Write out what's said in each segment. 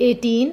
18,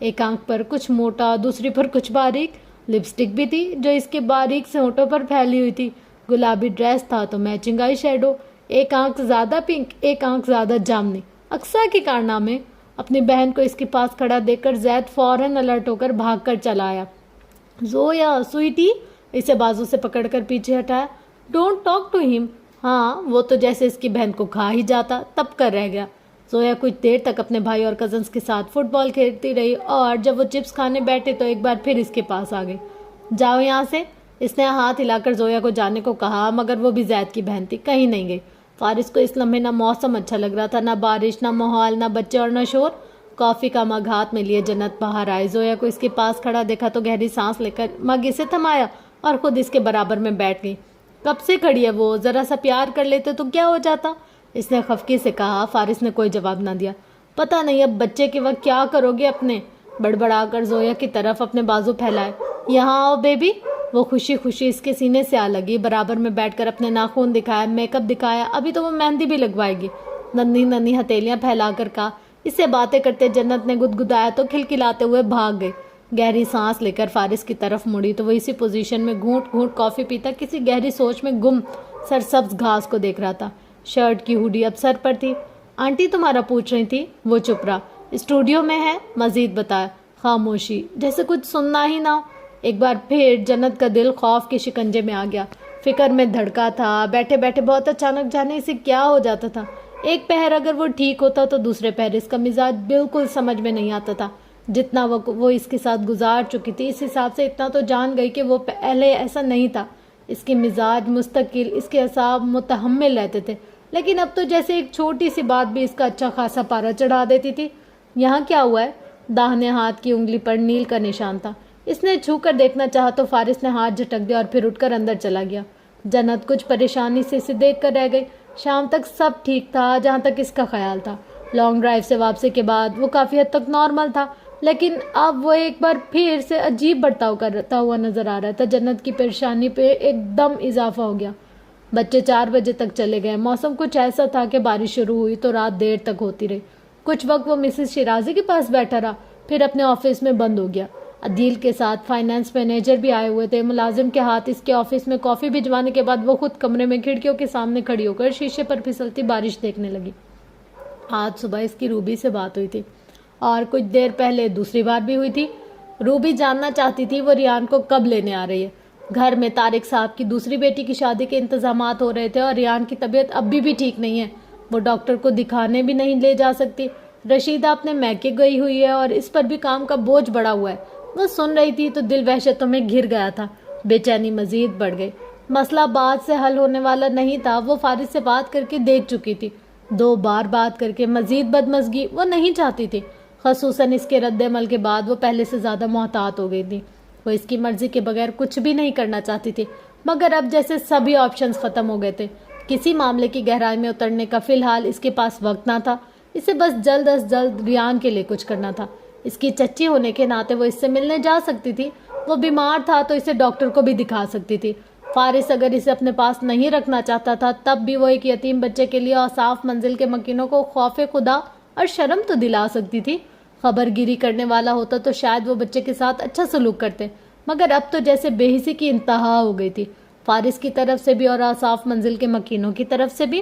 ایک آنکھ پر کچھ موٹا، دوسری پر کچھ باریک لپسٹک بھی تھی جو اس کے باریک سے ہونٹوں پر پھیلی ہوئی تھی۔ گلابی ڈریس تھا تو میچنگ آئی شیڈو، ایک آنکھ زیادہ پنک، ایک آنکھ زیادہ جامنی۔ اقصیٰ کے کارنامے اپنی بہن کو اس کے پاس کھڑا دیکھ کر زید فوراً الرٹ ہو کر بھاگ کر چلا آیا۔ زویا سویٹی، اسے بازو سے پکڑ کر پیچھے ہٹایا۔ ڈونٹ ٹاک ٹو ہم۔ ہاں، وہ تو جیسے اس کی بہن کو کھا ہی جاتا تب کر رہ گیا۔ زویا کچھ دیر تک اپنے بھائی اور کزنز کے ساتھ فٹ بال کھیلتی رہی اور جب وہ چپس کھانے بیٹھے تو ایک بار پھر اس کے پاس آ گئی۔ جاؤ یہاں سے، اس نے ہاتھ ہلا کر زویا کو جانے کو کہا، مگر وہ بھی زید کی بہن تھی، کہیں نہیں گئی۔ فارس کو اس لمحے نہ موسم اچھا لگ رہا تھا، نہ بارش، نہ ماحول، نہ بچے اور نہ شور۔ کافی کا مگ ہاتھ میں لیے جنت باہر آئی۔ زویا کو اس کے پاس کھڑا دیکھا تو گہری سانس لے کر مگ اسے تھمایا اور خود اس کے برابر میں بیٹھ گئی۔ کب سے کھڑی ہے وہ، ذرا سا پیار کر لیتے تو کیا ہو جاتا، اس نے خفگی سے کہا۔ فارس نے کوئی جواب نہ دیا۔ پتہ نہیں اب بچے کے وقت کیا کرو گے اپنے، بڑبڑا کر زویا کی طرف اپنے بازو پھیلائے۔ یہاں آؤ بیبی، وہ خوشی خوشی اس کے سینے سے آ لگی، برابر میں بیٹھ کر اپنے ناخن دکھایا، میک اپ دکھایا، ابھی تو وہ مہندی بھی لگوائے گی۔ ننھی ننھی ہتھیلیاں پھیلا کر کہا۔ اس سے باتیں کرتے جنت نے گدگدایا تو کھلکھلاتے ہوئے بھاگ گئی۔ گہری سانس لے کر فارس کی طرف مڑی تو وہ اسی پوزیشن میں گھونٹ گھونٹ کافی پیتا کسی گہری سوچ میں گم سرسبز گھاس کو دیکھ رہا تھا۔ شرٹ کی ہوڈی اب سر پر تھی۔ آنٹی تمہارا پوچھ رہی تھی، وہ چپ رہا۔ اسٹوڈیو میں ہے، مزید بتایا۔ خاموشی، جیسے کچھ سننا ہی نہ ہو۔ ایک بار پھر جنت کا دل خوف کے شکنجے میں آ گیا، فکر میں دھڑکا تھا۔ بیٹھے بیٹھے بہت اچانک جانے اسے کیا ہو جاتا تھا۔ ایک پہر اگر وہ ٹھیک ہوتا تو دوسرے پہر اس کا مزاج بالکل سمجھ میں نہیں آتا تھا۔ جتنا وہ اس کے ساتھ گزار چکی تھی اس حساب سے اتنا تو جان گئی کہ وہ پہلے ایسا نہیں تھا۔ اس کی مزاج مستقل، اس کے اعصاب متحمل رہتے تھے، لیکن اب تو جیسے ایک چھوٹی سی بات بھی اس کا اچھا خاصا پارا چڑھا دیتی تھی۔ یہاں کیا ہوا ہے؟ داہنے ہاتھ کی انگلی پر نیل کا نشان تھا۔ اس نے چھو کر دیکھنا چاہا تو فارس نے ہاتھ جھٹک دیا اور پھر اٹھ کر اندر چلا گیا۔ جنت کچھ پریشانی سے اسے دیکھ کر رہ گئی۔ شام تک سب ٹھیک تھا جہاں تک اس کا خیال تھا۔ لانگ ڈرائیو سے واپسی کے بعد وہ کافی حد تک نارمل تھا، لیکن اب وہ ایک بار پھر سے عجیب برتاؤ کرتا ہوا نظر آ رہا تھا۔ جنت کی پریشانی پہ ایک دم اضافہ ہو گیا۔ بچے 4 بجے تک چلے گئے۔ موسم کچھ ایسا تھا کہ بارش شروع ہوئی تو رات دیر تک ہوتی رہی۔ کچھ وقت وہ مسز شیرازی کے پاس بیٹھا رہا، پھر اپنے آفس میں بند ہو گیا۔ عدیل کے ساتھ فائنانس مینیجر بھی آئے ہوئے تھے۔ ملازم کے ہاتھ اس کے آفس میں کافی بھجوانے کے بعد وہ خود کمرے میں کھڑکیوں کے سامنے کھڑی ہو کر شیشے پر پھسلتی بارش دیکھنے لگی۔ آج صبح اس کی روبی سے بات ہوئی تھی اور کچھ دیر پہلے دوسری بار بھی ہوئی تھی۔ روبی جاننا چاہتی تھی وہ ریان کو کب لینے آ رہی ہے۔ گھر میں طارق صاحب کی دوسری بیٹی کی شادی کے انتظامات ہو رہے تھے اور ریان کی طبیعت اب بھی ٹھیک نہیں ہے۔ وہ ڈاکٹر کو دکھانے بھی نہیں لے جا سکتی۔ رشیدہ اپنے میکے گئی ہوئی ہے اور اس پر بھی کام کا بوجھ بڑا ہوا ہے۔ وہ سن رہی تھی تو دل وحشتوں میں گھر گیا تھا۔ بے چینی مزید بڑھ گئی۔ مسئلہ بات سے حل ہونے والا نہیں تھا۔ وہ فارس سے بات کر کے دیکھ چکی تھی۔ 2 بار بات کر کے مزید بدمزگی وہ نہیں چاہتی تھی، خصوصاً اس کے رد عمل کے بعد وہ پہلے سے زیادہ محتاط ہو گئی تھی۔ وہ اس کی مرضی کے بغیر کچھ بھی نہیں کرنا چاہتی تھی، مگر اب جیسے سبھی آپشنز ختم ہو گئے تھے۔ کسی معاملے کی گہرائی میں اترنے کا فی الحال اس کے پاس وقت نہ تھا۔ اسے بس جلد از جلد ریان کے لیے کچھ کرنا تھا۔ اس کی چچی ہونے کے ناطے وہ اس سے ملنے جا سکتی تھی۔ وہ بیمار تھا تو اسے ڈاکٹر کو بھی دکھا سکتی تھی۔ فارس اگر اسے اپنے پاس نہیں رکھنا چاہتا تھا تب بھی وہ ایک یتیم بچے کے لیے صاف منزل کے مکینوں کو خوف خدا اور شرم تو دلا سکتی تھی۔ خبر گیری کرنے والا ہوتا تو شاید وہ بچے کے ساتھ اچھا سلوک کرتے، مگر اب تو جیسے بے حسی کی انتہا ہو گئی تھی، فارس کی طرف سے بھی اور صاف منزل کے مکینوں کی طرف سے بھی۔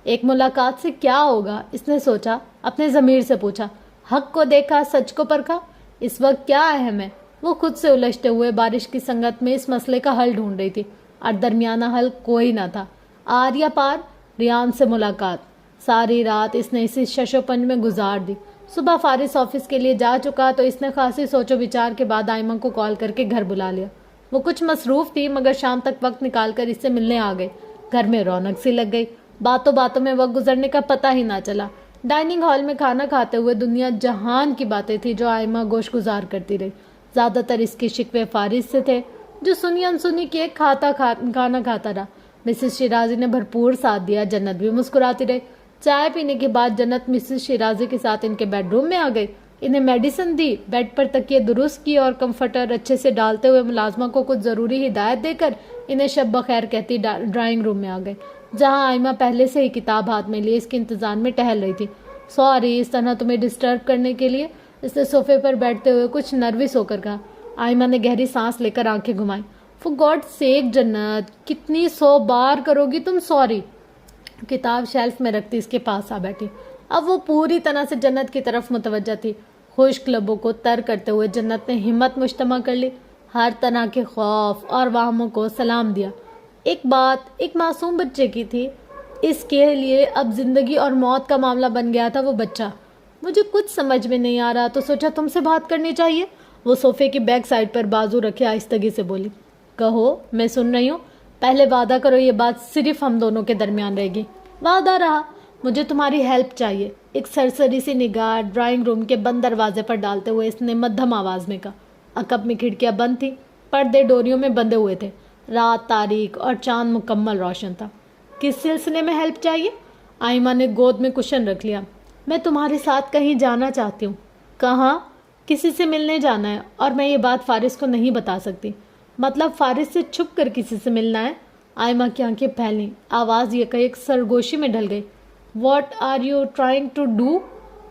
ایک ملاقات سے کیا ہوگا، اس نے سوچا، اپنے ضمیر سے پوچھا۔ حق کو دیکھا، سچ کو پرکھا، اس وقت کیا اہم ہے؟ وہ خود سے الجھتے ہوئے بارش کی سنگت میں اس مسئلے کا حل ڈھونڈ رہی تھی اور درمیانہ حل کوئی نہ تھا۔ آر یا پار، ریان سے ملاقات۔ ساری رات اس نے اسی شش و پنج میں گزار دی۔ صبح فارس آفس کے لیے جا چکا تو اس نے خاصی سوچ و بچار کے بعد آئمہ کو کال کر کے گھر بلا لیا۔ وہ کچھ مصروف تھی مگر شام تک وقت نکال کر اس سے ملنے آ گئی۔ گھر میں رونق سی لگ گئی۔ باتوں باتوں میں وقت گزرنے کا پتہ ہی نہ چلا۔ ڈائننگ ہال میں کھانا کھاتے ہوئے دنیا جہان کی باتیں تھی جو آئمہ گوش گزار کرتی رہی۔ زیادہ تر اس کے شکوے فارس سے تھے جو سنی انسنی کی ایک کھانا کھاتا رہا۔ مسز شیرازی نے بھرپور ساتھ دیا۔ جنت بھی مسکراتی رہی۔ چائے پینے کے بعد جنت مسز شیرازی کے ساتھ ان کے بیڈ روم میں آ گئی۔ انہیں میڈیسن دی، بیڈ پر تکیے درست کی اور کمفرٹر اچھے سے ڈالتے ہوئے ملازمہ کو کچھ ضروری ہدایت دے کر انہیں شب بخیر کہتی ڈرائنگ روم میں آ گئے، جہاں آئمہ پہلے سے ہی کتاب ہاتھ میں لیے اس کے انتظار میں ٹہل رہی تھی۔ سوری اس طرح تمہیں ڈسٹرب کرنے کے لیے۔ اس نے صوفے پر بیٹھتے ہوئے کچھ نروس ہو کر کہا۔ آئمہ نے گہری سانس لے کر آنکھیں گھمائی۔ فور گاڈ سیک جنت، کتنی 100 بار کرو گی تم سوری؟ کتاب شیلف میں رکھتی اس کے پاس آ بیٹھی۔ اب وہ پوری طرح سے جنت کی طرف متوجہ تھی۔ خشک لبوں کو تر کرتے ہوئے جنت نے ہمت مجتمع کر لی، ہر طرح کے خوف اور وہموں کو سلام دیا۔ ایک بات ایک معصوم بچے کی تھی، اس کے لیے اب زندگی اور موت کا معاملہ بن گیا تھا وہ بچہ۔ مجھے کچھ سمجھ میں نہیں آ رہا تو سوچا تم سے بات کرنی چاہیے۔ وہ صوفے کی بیک سائڈ پر بازو رکھے آہستگی سے بولی۔ کہو، میں سن رہی ہوں۔ پہلے وعدہ کرو یہ بات صرف ہم دونوں کے درمیان رہے گی۔ وعدہ رہا۔ مجھے تمہاری ہیلپ چاہیے۔ ایک سرسری سی نگاہ ڈرائنگ روم کے بند دروازے پر ڈالتے ہوئے اس نے مدھم آواز میں کہا۔ عقب میں کھڑکیاں بند تھیں، پردے ڈوریوں میں بندھے ہوئے تھے، رات تاریک اور چاند مکمل روشن تھا۔ کس سلسلے میں ہیلپ چاہیے؟ آئمہ نے گود میں کشن رکھ لیا۔ میں تمہارے ساتھ کہیں جانا چاہتی ہوں۔ کہاں؟ کسی سے ملنے جانا ہے، اور میں یہ بات فارس کو نہیں بتا سکتی۔ مطلب فارس سے چھپ کر کسی سے ملنا ہے؟ آئمہ کی آنکھیں پھیلیں، آواز ایک سرگوشی میں ڈھل گئی۔ What are you trying to do?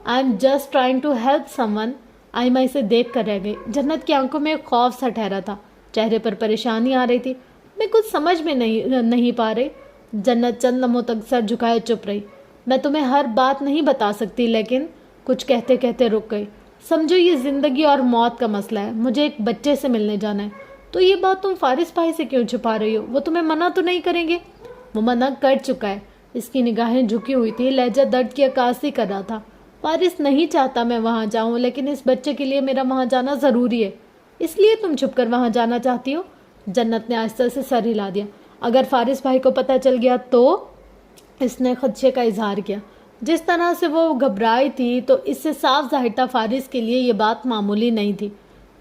I am just trying to help someone. Aima اسے دیکھ کر رہ گئی۔ جنت کی آنکھوں میں خوف سا ٹھہرا تھا، چہرے پر پریشانی آ رہی تھی۔ میں کچھ سمجھ میں نہیں پا رہی۔ جنت چند لمحوں تک سر جھکائے چپ رہی۔ میں تمہیں ہر بات نہیں بتا سکتی، لیکن کچھ کہتے کہتے رک گئی۔ سمجھو یہ زندگی اور موت کا مسئلہ ہے، مجھے ایک بچے سے ملنے جانا ہے۔ تو یہ بات تم فارس بھائی سے کیوں چھپا رہی ہو؟ وہ تمہیں منع تو نہیں کریں گے؟ وہ منع کر چکا ہے۔ اس کی نگاہیں جھکی ہوئی تھی، لہجہ درد کی عکاسی کر رہا تھا۔ فارس نہیں چاہتا میں وہاں جاؤں، لیکن اس بچے کے لیے میرا وہاں جانا ضروری ہے، اس لیے تم چھپ کر وہاں جانا چاہتی ہو؟ جنت نے آہستہ سے سر ہلا دیا۔ اگر فارس بھائی کو پتہ چل گیا تو؟ اس نے خدشے کا اظہار کیا۔ جس طرح سے وہ گھبرائی تھی تو اس سے صاف ظاہر تھا فارس کے لیے یہ بات معمولی نہیں تھی۔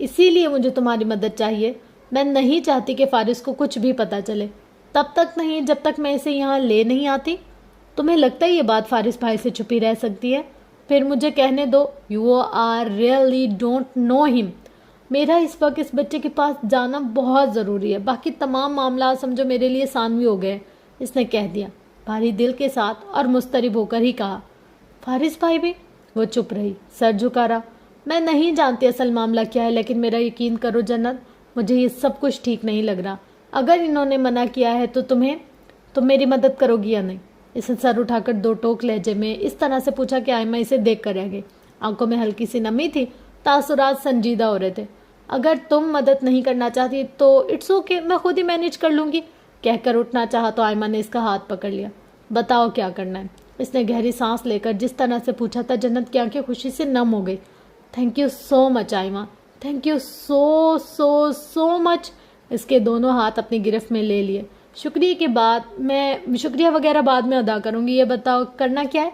اسی لیے مجھے تمہاری مدد چاہیے۔ میں نہیں چاہتی کہ فارس کو کچھ بھی پتہ چلے، تب تک نہیں جب تک میں اسے یہاں لے نہیں آتی۔ تمہیں لگتا ہے یہ بات فارس بھائی سے چھپی رہ سکتی ہے؟ پھر مجھے کہنے دو۔ You are really don't know ہم۔ میرا اس وقت اس بچے کے پاس جانا بہت ضروری ہے، باقی تمام معاملات سمجھو میرے لیے ثانوی ہو گئے، اس نے کہہ دیا بھاری دل کے ساتھ اور مضطرب ہو کر ہی کہا۔ فارس بھائی بھی؟ وہ چپ رہی، سر جھکا رہا۔ میں نہیں جانتی اصل معاملہ کیا ہے، لیکن میرا یقین کرو جنت، مجھے یہ سب کچھ ٹھیک نہیں لگ رہا۔ اگر انہوں نے منع کیا ہے تو تم میری مدد کرو گی یا نہیں؟ اس نے سر اٹھا کر دو ٹوک لہجے میں اس طرح سے پوچھا کہ آئمہ اسے دیکھ کر رہ گئی۔ آنکھوں میں ہلکی سی نمی تھی، تاثرات سنجیدہ ہو رہے تھے۔ اگر تم مدد نہیں کرنا چاہتی تو اٹس اوکے، میں خود ہی مینیج کر لوں گی، کہہ کر اٹھنا چاہا تو آئمہ نے اس کا ہاتھ پکڑ لیا۔ بتاؤ کیا کرنا ہے؟ اس نے گہری سانس لے کر جس طرح سے پوچھا تھا جنت کی آنکھیں خوشی سے نم ہو گئی۔ تھینک یو سو مچ آئمہ، تھینک یو سو سو سو مچ۔ اس کے دونوں ہاتھ اپنی گرفت میں لے لیے۔ شکریہ وغیرہ بعد میں ادا کروں گی، یہ بتاؤ کرنا کیا ہے؟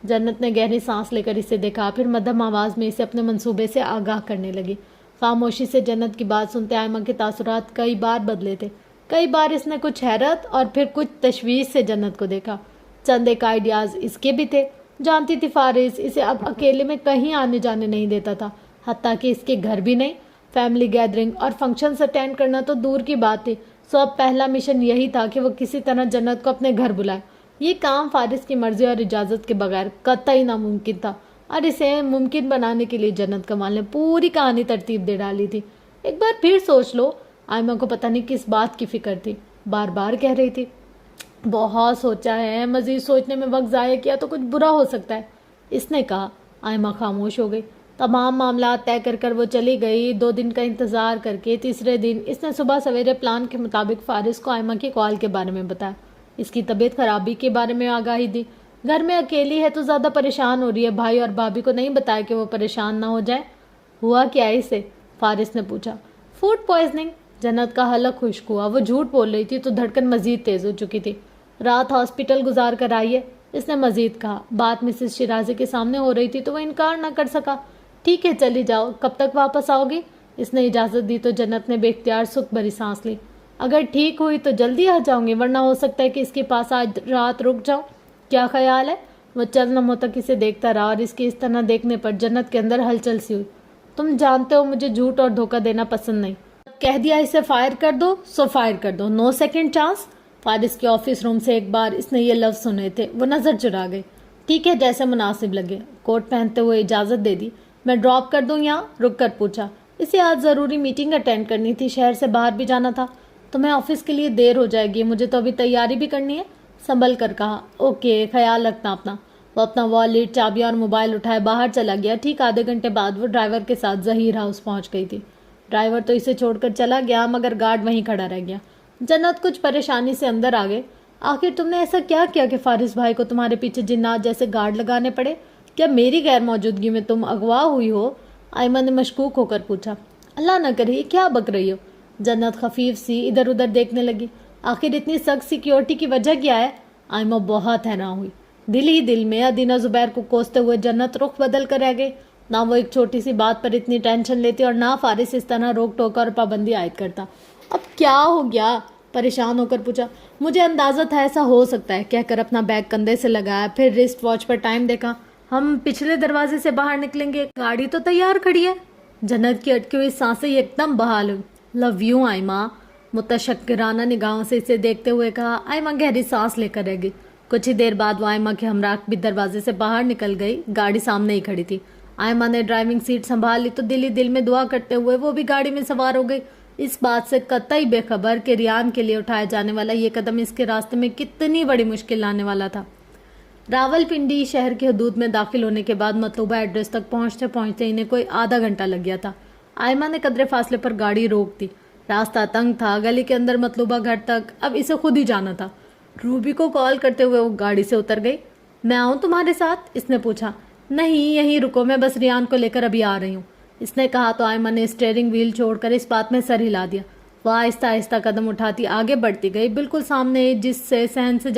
جنت نے گہری سانس لے کر اسے دیکھا، پھر مدھم آواز میں اسے اپنے منصوبے سے آگاہ کرنے لگی۔ خاموشی سے جنت کی بات سنتے آئمہ کے تاثرات کئی بار بدلے تھے۔ کئی بار اس نے کچھ حیرت اور پھر کچھ تشویش سے جنت کو دیکھا۔ چند ایک آئیڈیاز اس کے بھی تھے۔ جانتی تھی فارس اسے اب اکیلے میں کہیں آنے جانے نہیں دیتا تھا، حتیٰ کہ اس کے گھر بھی نہیں۔ فیملی گیدرنگ اور فنکشنز اٹینڈ کرنا تو دور کی بات تھی، سو اب پہلا مشن یہی تھا کہ وہ کسی طرح جنت کو اپنے گھر بلائے۔ یہ کام فارس کی مرضی اور اجازت کے بغیر قطعی ناممکن تھا، اور اسے ممکن بنانے کے لیے جنت کمال نے پوری کہانی ترتیب دے ڈالی تھی۔ ایک بار پھر سوچ لو۔ آئمہ کو پتہ نہیں کس بات کی فکر تھی، بار بار کہہ رہی تھی بہت سوچا ہے، مزید سوچنے میں وقت ضائع کیا تو کچھ برا ہو سکتا ہے، اس نے کہا۔ آئمہ خاموش ہو گئی۔ تمام معاملات طے کر کر وہ چلی گئی۔ 2 دن کا انتظار کر کے تیسرے دن اس نے صبح سویرے پلان کے مطابق فارس کو آئمہ کی کال کے بارے میں بتایا، اس کی طبیعت خرابی کے بارے میں آگاہی دی۔ گھر میں اکیلی ہے تو زیادہ پریشان ہو رہی ہے، بھائی اور بھابھی کو نہیں بتایا کہ وہ پریشان نہ ہو جائے۔ ہوا کیا ہے اسے؟ فارس نے پوچھا۔ Food poisoning. جنت کا حلق خشک ہوا، وہ جھوٹ بول رہی تھی تو دھڑکن مزید تیز ہو چکی تھی۔ رات ہاسپٹل گزار کر آئی ہے، اس نے مزید کہا۔ بات مسز شیرازی کے سامنے ہو رہی تھی تو وہ انکار نہ کر سکا۔ ٹھیک ہے چلی جاؤ، کب تک واپس آؤ گی؟ اس نے اجازت دی تو جنت نے بے اختیار سکھ بھری سانس لی۔ اگر ٹھیک ہوئی تو جلدی آ جاؤں گی، ورنہ ہو سکتا ہے کہ اس کے پاس آج رات رک جاؤں۔ کیا خیال ہے؟ وہ چند لمحوں تک اسے دیکھتا رہا، اور اس کے اس طرح دیکھنے پر جنت کے اندر ہلچل سی ہوئی۔ تم جانتے ہو مجھے جھوٹ اور دھوکہ دینا پسند نہیں۔ کہہ دیا اسے فائر کر دو سو فائر کر دو، نو سیکنڈ چانس۔ فارس کے آفس روم سے ایک بار اس نے یہ لفظ سنے تھے، وہ نظر چرا گئی۔ ٹھیک ہے جیسے مناسب لگے، کوٹ پہنتے ہوئے اجازت دے دی۔ میں ڈراپ کر دوں یہاں؟ رک کر پوچھا۔ اسے آج ضروری میٹنگ اٹینڈ کرنی تھی، شہر سے باہر بھی جانا تھا۔ تمہیں آفس کے لیے دیر ہو جائے گی، مجھے تو ابھی تیاری بھی کرنی ہے، سنبھل کر کہا۔ اوکے، خیال رکھنا اپنا۔ وہ اپنا والیٹ، چابیاں اور موبائل اٹھائے باہر چلا گیا۔ ٹھیک آدھے گھنٹے بعد وہ ڈرائیور کے ساتھ ظہیر ہاؤس پہنچ گئی تھی۔ ڈرائیور تو اسے چھوڑ کر چلا گیا مگر گارڈ وہیں کھڑا رہ گیا۔ جنت کچھ پریشانی سے اندر آ گئے۔ آخر تم نے ایسا کیا کیا کہ فارس بھائی کو تمہارے پیچھے جنات جیسے گارڈ لگانے پڑے؟ کیا میری غیر موجودگی میں تم اغوا ہوئی ہو؟ ایمن نے مشکوک ہو کر پوچھا۔ اللہ نہ کرے، کیا بک رہی ہو؟ جنت خفیف سی ادھر ادھر دیکھنے لگی۔ آخر اتنی سخت سیکیورٹی کی وجہ کیا ہے؟ آئمہ بہت حیران ہوئی۔ دل ہی دل میں ادینہ زبیر کو کوستے ہوئے جنت رخ بدل کر رہ گئی۔ نہ وہ ایک چھوٹی سی بات پر اتنی ٹینشن لیتی اور نہ فارس اس طرح روک ٹوک اور پابندی عائد کرتا۔ اب کیا ہو گیا؟ پریشان ہو کر پوچھا۔ مجھے اندازہ تھا ایسا ہو سکتا ہے، کہہ کر اپنا بیگ کندھے سے لگایا، پھر رسٹ واچ پر ٹائم دیکھا۔ ہم پچھلے دروازے سے باہر نکلیں گے، گاڑی تو تیار کھڑی ہے۔ جنت کی اٹکی ہوئی سانسیں ایک دم بحال ہوئی۔ لو یو آئمہ، متشکرانہ نگاہوں سے اسے دیکھتے ہوئے کہا۔ آئمہ گہری سانس لے کر رہ گئی۔ کچھ ہی دیر بعد وہ آئمہ کے ہمراہ بھی دروازے سے باہر نکل گئی۔ گاڑی سامنے ہی کھڑی تھی۔ آئمہ نے ڈرائیونگ سیٹ سنبھال لی تو دل ہی دل میں دعا کرتے ہوئے وہ بھی گاڑی میں سوار ہو گئی، اس بات سے قطعی بے خبر کہ ریان کے لیے اٹھایا جانے والا یہ قدم اس کے راستے میں کتنی بڑی مشکل لانے والا تھا۔ راولپنڈی شہر کی حدود میں داخل ہونے کے بعد مطلوبہ ایڈریس تک پہنچتے پہنچتے انہیں کوئی آدھا گھنٹہ لگ گیا تھا۔ آئمہ نے قدرے فاصلے پر گاڑی روک دی۔ راستہ تنگ تھا، گلی کے اندر مطلوبہ گھر تک اب اسے خود ہی جانا تھا۔ روبی کو کال کرتے ہوئے وہ گاڑی سے اتر گئی۔ میں آؤں تمہارے ساتھ؟ اس نے پوچھا۔ نہیں، یہیں رکو، میں بس ریان کو لے کر ابھی آ رہی ہوں، اس نے کہا تو آئمہ نے اسٹیئرنگ وہیل چھوڑ کر اس بات میں سر ہلا دیا۔ وہ آہستہ آہستہ قدم اٹھاتی آگے بڑھتی گئی۔ بالکل سامنے جس سے صحن سے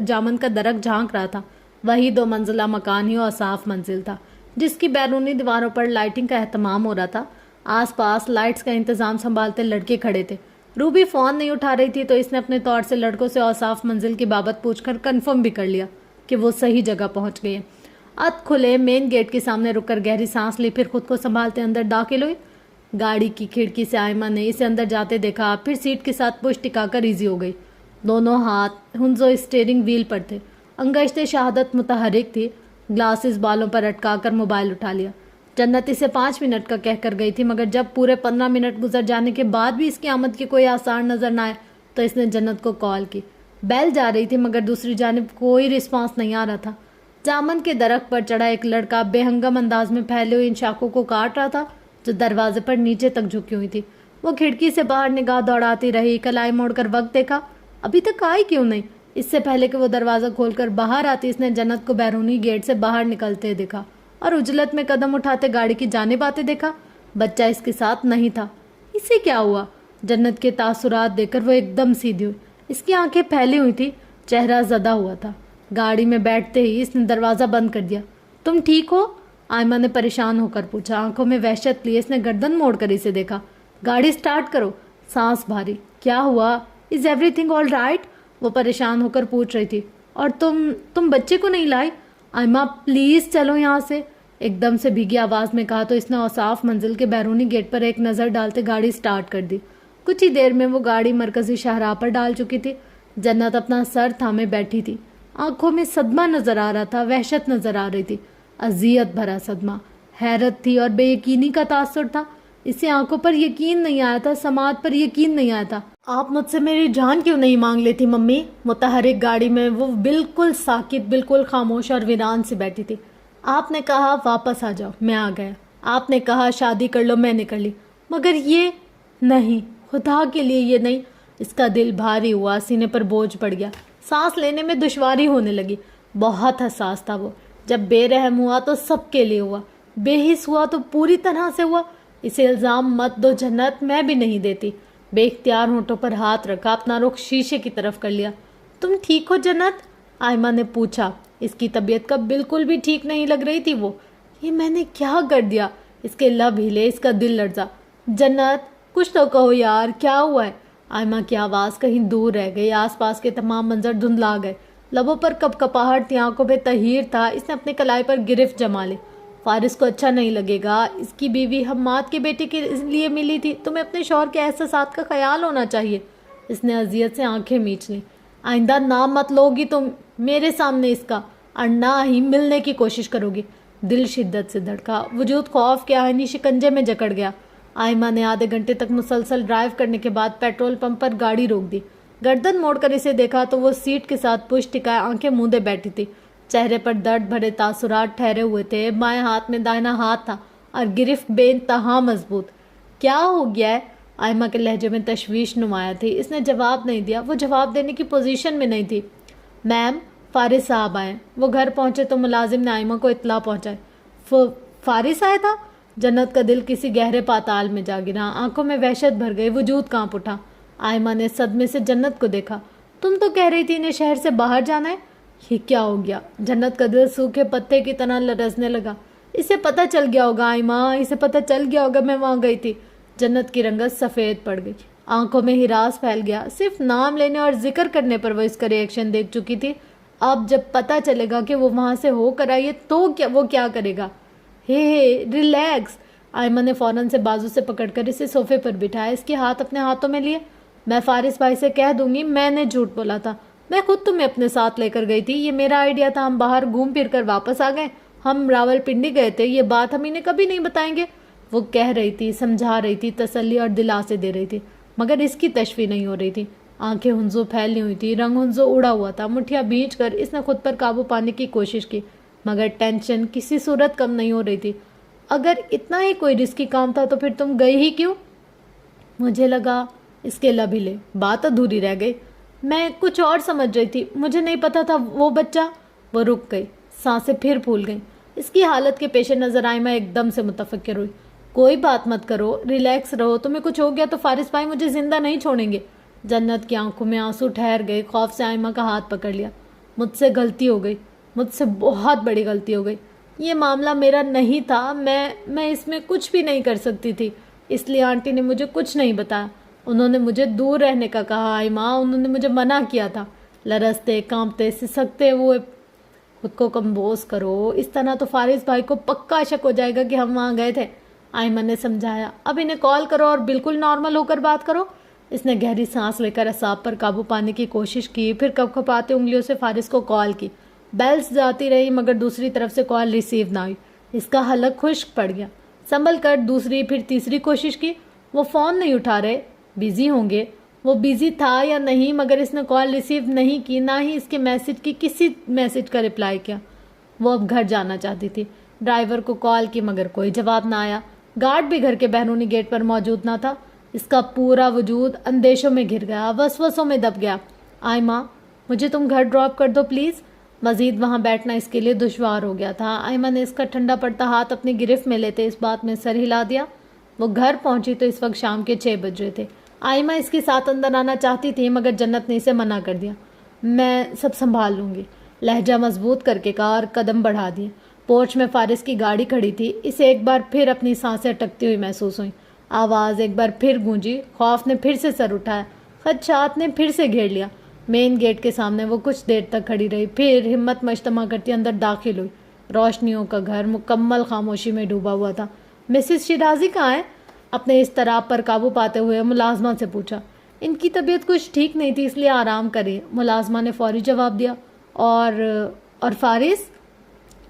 جامن کا درخت جھانک رہا تھا وہی 2 منزلہ مکان ہی اور صاف منزل تھا، جس کی بیرونی دیواروں پر لائٹنگ کا اہتمام ہو رہا تھا۔ آس پاس لائٹس کا انتظام سنبھالتے لڑکے کھڑے تھے۔ روبی فون نہیں اٹھا رہی تھی تو اس نے اپنے طور سے لڑکوں سے اوصاف منزل کی بابت پوچھ کر کنفرم بھی کر لیا کہ وہ صحیح جگہ پہنچ گئی ہے۔ ات کھلے مین گیٹ کے سامنے رک کر گہری سانس لی، پھر خود کو سنبھالتے اندر داخل ہوئی۔ گاڑی کی کھڑکی سے آئمہ نے اسے اندر جاتے دیکھا، پھر سیٹ کے ساتھ پشت ٹکا کر ایزی ہو گئی۔ دونوں ہاتھ ہنزو اسٹیئرنگ وہیل پر تھے، انگشت شہادت متحرک تھی۔ گلاسز بالوں پر اٹکا کر موبائل اٹھا لیا۔ جنت اسے 5 منٹ کا کہہ کر گئی تھی مگر جب پورے 15 منٹ گزر جانے کے بعد بھی اس کی آمد کی کوئی آثار نظر نہ آئے تو اس نے جنت کو کال کی۔ بیل جا رہی تھی مگر دوسری جانب کوئی رسپانس نہیں آ رہا تھا۔ جامن کے درخت پر چڑھا ایک لڑکا بے ہنگم انداز میں پھیلے ہوئے ان شاخوں کو کاٹ رہا تھا جو دروازے پر نیچے تک جھکی ہوئی تھی۔ وہ کھڑکی سے باہر نگاہ دوڑاتی رہی، کلائی موڑ کر وقت دیکھا، ابھی تک آئی کیوں نہیں؟ اس سے پہلے کہ وہ دروازہ کھول کر باہر آتی اس نے جنت کو بیرونی گیٹ سے باہر نکلتے دیکھا اور اجلت میں قدم اٹھاتے گاڑی کی جانب آتے دیکھا۔ بچہ اس کے ساتھ نہیں تھا۔ اسے کیا ہوا؟ جنت کے تاثرات دیکھ کر وہ ایک دم سیدھی ہوئی۔ اس کی آنکھیں پھیلی ہوئی تھی، چہرہ زدہ ہوا تھا۔ گاڑی میں بیٹھتے ہی اس نے دروازہ بند کر دیا۔ تم ٹھیک ہو؟ آئمہ نے پریشان ہو کر پوچھا۔ آنکھوں میں وحشت لیے اس نے گردن موڑ کر اسے دیکھا۔ گاڑی سٹارٹ کرو۔ سانس بھاری۔ کیا ہوا؟ Is every thing all right? وہ پریشان ہو کر پوچھ رہی تھی۔ اور تم بچے کو نہیں لائی؟ آئمہ پلیز چلو یہاں سے، ایک دم سے بھیگی آواز میں کہا تو اس نے اوصاف منزل کے بیرونی گیٹ پر ایک نظر ڈالتے گاڑی سٹارٹ کر دی۔ کچھ ہی دیر میں وہ گاڑی مرکزی شاہراہ پر ڈال چکی تھی۔ جنت اپنا سر تھامے بیٹھی تھی، آنکھوں میں صدمہ نظر آ رہا تھا، وحشت نظر آ رہی تھی، اذیت بھرا صدمہ، حیرت تھی اور بے یقینی کا تاثر تھا۔ اسے آنکھوں پر یقین نہیں آیا تھا، سماعت پر یقین نہیں آیا تھا۔ آپ مجھ سے میری جان کیوں نہیں مانگ لیتی ممی؟ متحرک گاڑی میں وہ بالکل ساکت، بالکل خاموش اور ویران سے بیٹھی تھی۔ آپ نے کہا واپس آ جاؤ، میں آ گیا۔ آپ نے کہا شادی کر لو، میں نے کر لی، مگر یہ نہیں، خدا کے لیے یہ نہیں۔ اس کا دل بھاری ہوا، سینے پر بوجھ پڑ گیا، سانس لینے میں دشواری ہونے لگی۔ بہت حساس تھا وہ، جب بے رحم ہوا تو سب کے لیے ہوا، بے حس ہوا تو پوری طرح سے ہوا۔ اسے الزام مت دو جنت، میں بھی نہیں دیتی۔ بے اختیار ہونٹوں پر ہاتھ رکھا، اپنا رخ شیشے کی طرف کر لیا۔ تم ٹھیک ہو جنت؟ آئمہ نے پوچھا۔ اس کی طبیعت کا بالکل بھی ٹھیک نہیں لگ رہی تھی وہ۔ یہ میں نے کیا کر دیا؟ اس کے لب ہلے، اس کا دل لرزا۔ جنت کچھ تو کہو یار، کیا ہوا ہے؟ آئمہ کی آواز کہیں دور رہ گئی، آس پاس کے تمام منظر دھندلا گئے، لبوں پر کپ کپاہٹ تھی، آنکھوں پہ تحیر تھا۔ اس نے اپنے کلائی پر گرفت جما لی۔ فارس کو اچھا نہیں لگے گا، اس کی بیوی حماد کے بیٹے کے لیے ملی تھی، تمہیں اپنے شوہر کے احساسات کا خیال ہونا چاہیے۔ اس نے اذیت سے آنکھیں میچ لیں۔ آئندہ نام مت لوگی تم میرے سامنے اس کا، اور نہ ہی ملنے کی کوشش کرو گی۔ دل شدت سے دھڑکا، وجود خوف کے آہنی شکنجے میں جکڑ گیا۔ آئمہ نے آدھے گھنٹے تک مسلسل ڈرائیو کرنے کے بعد پیٹرول پمپ پر گاڑی روک دی۔ گردن موڑ کر اسے دیکھا تو وہ سیٹ کے ساتھ پشت ٹکائے آنکھیں موندے بیٹھی تھی۔ چہرے پر درد بھرے تاثرات ٹھہرے ہوئے تھے۔ بائیں ہاتھ میں دائنا ہاتھ تھا اور گرفت بے انتہا مضبوط۔ کیا ہو گیا ہے؟ آئمہ کے لہجے میں تشویش نمایاں تھی۔ اس نے جواب نہیں دیا، وہ جواب دینے کی پوزیشن میں نہیں تھی۔ میم، فارس صاحب آئے۔ وہ گھر پہنچے تو ملازم نے آئمہ کو اطلاع پہنچائی۔ فارس آیا تھا؟ جنت کا دل کسی گہرے پاتال میں جا گرا، آنکھوں میں وحشت بھر گئی، وجود کانپ اٹھا۔ آئمہ نے صدمے سے جنت کو دیکھا۔ تم تو کہہ رہی تھی انہیں شہر سے باہر جانا ہے، یہ کیا ہو گیا؟ جنت کا دل سوکھے پتے کی طرح لرزنے لگا۔ اسے پتہ چل گیا ہوگا آئمہ، اسے پتہ چل گیا ہوگا میں وہاں گئی تھی۔ جنت کی رنگت سفید پڑ گئی، آنکھوں میں ہراس پھیل گیا۔ صرف نام لینے اور ذکر کرنے پر وہ اس کا ری ایکشن دیکھ چکی تھی، اب جب پتہ چلے گا کہ وہ وہاں سے ہو کر آئی ہے تو وہ کیا کرے گا؟ ہے ریلیکس۔ آئمہ نے فوراً سے بازو سے پکڑ کر اسے صوفے پر بٹھایا، اس کے ہاتھ اپنے ہاتھوں میں لیے۔ میں فارس بھائی سے کہہ دوں گی میں نے جھوٹ بولا تھا، میں خود تمہیں اپنے ساتھ لے کر گئی تھی، یہ میرا آئیڈیا تھا، ہم باہر گھوم پھر کر واپس آ گئے، ہم راول پنڈی گئے تھے، یہ بات ہم انہیں کبھی نہیں بتائیں گے۔ وہ کہہ رہی تھی، سمجھا رہی تھی، تسلی اور دلاسے دے رہی تھی، مگر اس کی تشفی نہیں ہو رہی تھی۔ آنکھیں ہنزو پھیلی ہوئی تھی، رنگ ہنزو اڑا ہوا تھا۔ مٹھیاں بھینچ کر اس نے خود پر قابو پانے کی کوشش کی، مگر ٹینشن کسی صورت کم نہیں ہو رہی تھی۔ اگر اتنا ہی کوئی رسکی کام تھا تو پھر تم گئی ہی کیوں؟ مجھے لگا، اس کے لب ہلے، بات ادھوری رہ گئی۔ میں کچھ اور سمجھ رہی تھی، مجھے نہیں پتا تھا وہ بچہ۔ وہ رک گئی، سانسیں پھر پھول گئیں۔ اس کی حالت کے پیش نظر آئمہ ایک دم سے متفکر ہوئی۔ کوئی بات مت کرو، ریلیکس رہو، تمہیں کچھ ہو گیا تو فارس بھائی مجھے زندہ نہیں چھوڑیں گے۔ جنت کی آنکھوں میں آنسو ٹھہر گئے، خوف سے آئمہ کا ہاتھ پکڑ لیا۔ مجھ سے غلطی ہو گئی، مجھ سے بہت بڑی غلطی ہو گئی، یہ معاملہ میرا نہیں تھا، میں اس میں کچھ بھی نہیں کر سکتی تھی، اس لیے آنٹی نے مجھے کچھ نہیں بتایا، انہوں نے مجھے دور رہنے کا کہا آئمہ، انہوں نے مجھے منع کیا تھا۔ لرزتے کانپتے سسکتے ہوئے، خود کو کمبوز کرو، اس طرح تو فارس بھائی کو پکا شک ہو جائے گا کہ ہم وہاں گئے تھے۔ آئمہ نے سمجھایا، اب انہیں کال کرو اور بالکل نارمل ہو کر بات کرو۔ اس نے گہری سانس لے کر اعصاب پر قابو پانے کی کوشش کی، پھر کپکپاتے انگلیوں سے فارس کو کال کی۔ بیلز جاتی رہی مگر دوسری طرف سے کال ریسیو نہ ہوئی۔ اس کا حلق خشک پڑ گیا، سنبھل کر دوسری پھر تیسری کوشش کی۔ وہ فون نہیں اٹھا رہے، بیزی ہوں گے۔ وہ بیزی تھا یا نہیں مگر اس نے کال ریسیو نہیں کی، نہ ہی اس کے میسج کی کسی میسج کا رپلائی کیا۔ وہ اب گھر جانا چاہتی تھی، ڈرائیور کو کال کی مگر کوئی جواب نہ آیا۔ گارڈ بھی گھر کے بیرونی گیٹ پر موجود نہ تھا۔ اس کا پورا وجود اندیشوں میں گھر گیا، وسوسوں میں دب گیا۔ آئمہ، مجھے تم گھر ڈراپ کر دو پلیز۔ مزید وہاں بیٹھنا اس کے لیے دشوار ہو گیا تھا۔ آئمہ نے اس کا ٹھنڈا پڑتا ہاتھ اپنی گرفت میں لیتے اس بات میں سر ہلا دیا۔ وہ گھر پہنچی تو اس وقت شام کے 6 بج رہے تھے۔ آئمہ اس کے ساتھ اندر آنا چاہتی تھی مگر جنت نے اسے منع کر دیا۔ میں سب سنبھال لوں گی، لہجہ مضبوط کر کے کہا اور قدم بڑھا دیے۔ پورچ میں فارس کی گاڑی کھڑی تھی، اسے ایک بار پھر اپنی سانسیں اٹکتی ہوئی محسوس ہوئیں۔ آواز ایک بار پھر گونجی، خوف نے پھر سے سر اٹھایا، خدشات نے پھر سے گھیر لیا۔ مین گیٹ کے سامنے وہ کچھ دیر تک کھڑی رہی، پھر ہمت مجتمع کرتی اندر داخل ہوئی۔ روشنیوں کا گھر مکمل خاموشی میں ڈوبا ہوا تھا۔ مسز شیرازی کہاں ہے؟ اپنے اضطراب پر قابو پاتے ہوئے ملازمہ سے پوچھا۔ ان کی طبیعت کچھ ٹھیک نہیں تھی اس لیے آرام کریں، ملازمہ نے فوری جواب دیا۔ اور فارس؟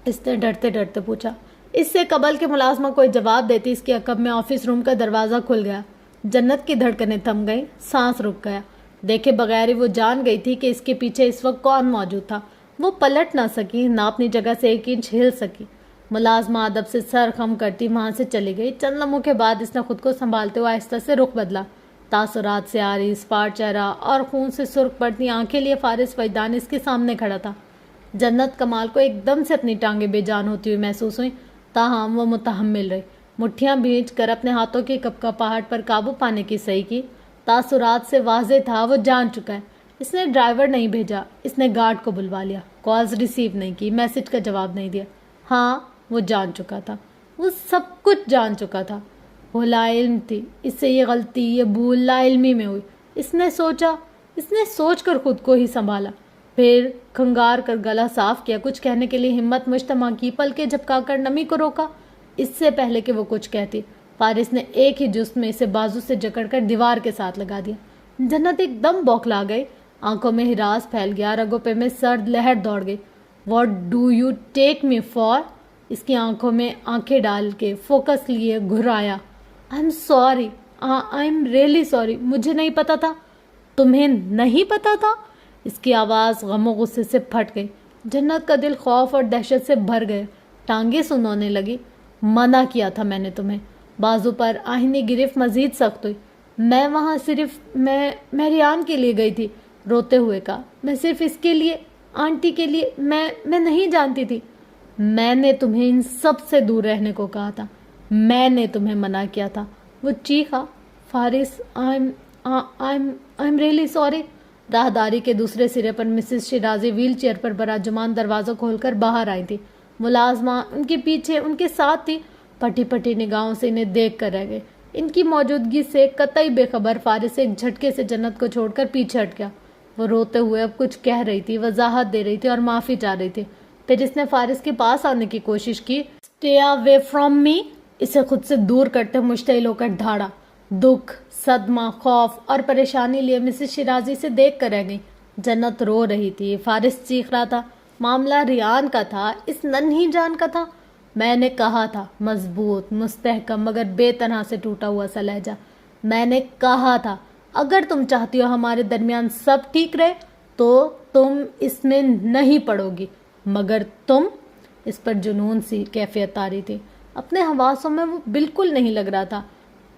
اس نے ڈرتے ڈرتے پوچھا۔ اس سے قبل کہ ملازمہ کوئی جواب دیتی اس کے عقب میں آفس روم کا دروازہ کھل گیا۔ جنت کی دھڑکنیں تھم گئیں، سانس رک گیا۔ دیکھے بغیر ہی وہ جان گئی تھی کہ اس کے پیچھے اس وقت کون موجود تھا۔ وہ پلٹ نہ سکی، نہ اپنی جگہ سے ایک انچ ہل سکی۔ ملازمہ ادب سے سر خم کرتی وہاں سے چلی گئی۔ چند لمحوں کے بعد اس نے خود کو سنبھالتے ہوئے آہستہ سے رخ بدلا۔ تاثرات سے آری اسپاٹ چہرہ اور خون سے سرخ پڑتی آنکھیں لیے فارس وجدان اس کے سامنے کھڑا تھا۔ جنت کمال کو ایک دم سے اپنی ٹانگیں بے جان ہوتی ہوئی محسوس ہوئیں، تاہم وہ متحمل رہی۔ مٹھیاں بھینچ کر اپنے ہاتھوں کی کپکپاہٹ پر قابو پانے کی صحیح کی۔ تاثرات سے واضح تھا وہ جان چکا ہے۔ اس نے ڈرائیور نہیں بھیجا، اس نے گارڈ کو بلوا لیا، کالز ریسیو نہیں کی، میسج کا جواب نہیں دیا۔ ہاں، وہ جان چکا تھا، وہ سب کچھ جان چکا تھا۔ وہ لا علم تھی، اس سے یہ غلطی، یہ بھول لا علمی میں ہوئی۔ اس نے سوچ کر خود کو ہی سنبھالا، پھر کھنگار کر گلا صاف کیا، کچھ کہنے کے لیے ہمت مجتمع کی، پلکیں جھپکا کر نمی کو روکا۔ اس سے پہلے کہ وہ کچھ کہتی، فارس نے ایک ہی جست میں اسے بازو سے جکڑ کر دیوار کے ساتھ لگا دیا۔ جنت ایک دم بوکھلا گئی، آنکھوں میں ہراس پھیل گیا، رگوں پہ میں سرد لہر دوڑ گئی۔ What do you take me for? اس کی آنکھوں میں آنکھیں ڈال کے فوکس لیے گھرایا. I am sorry, I am really sorry, مجھے نہیں پتا تھا. تمہیں نہیں پتا تھا؟ اس کی آواز غم و غصے سے پھٹ گئی. جنت کا دل خوف اور دہشت سے بھر گئے. ٹانگیں سنونے لگی. منع کیا تھا میں نے تمہیں. بازو پر آہنی گرفت مزید سخت ہوئی. میں وہاں صرف میں ریان کے لیے گئی تھی. روتے ہوئے کہا. میں صرف اس کے لیے, آنٹی کے لیے. میں نہیں جانتی تھی. میں نے تمہیں ان سب سے دور رہنے کو کہا تھا. میں نے تمہیں منع کیا تھا. وہ چیخا. فارس, آئی ایم ریئلی سوری. راہداری کے دوسرے سرے پر مسز شیرازی ویل چیئر پر براجمان دروازہ کھول کر باہر آئی تھی. ملازمہ ان کے پیچھے ان کے ساتھ تھی. پٹی پٹی نگاہوں سے انہیں دیکھ کر رہ گئے. ان کی موجودگی سے قطعی بے خبر فارس ایک جھٹکے سے جنت کو چھوڑ کر پیچھے ہٹ گیا. وہ روتے ہوئے اب کچھ کہہ رہی تھی, وضاحت دے رہی تھی اور معافی چاہ رہی تھی. پھر اس نے فارس کے پاس آنے کی کوشش کی. Stay away from me. اسے خود سے دور کرتے مشتعل ہو کر دھاڑا. دکھ, صدمہ, خوف اور پریشانی لیے مسز شیرازی سے دیکھ کر رہ گئی. جنت رو رہی تھی. فارس چیخ رہا تھا. معاملہ ریان کا تھا, اس ننھی جان کا تھا. میں نے کہا تھا, مضبوط, مستحکم مگر بے طرح سے ٹوٹا ہوا سا لہجہ. میں نے کہا تھا اگر تم چاہتی ہو ہمارے درمیان سب ٹھیک رہے تو تم اس میں نہیں پڑو گی. مگر تم. اس پر جنون سی کیفیت آ رہی تھی. اپنے حواسوں میں وہ بالکل نہیں لگ رہا تھا.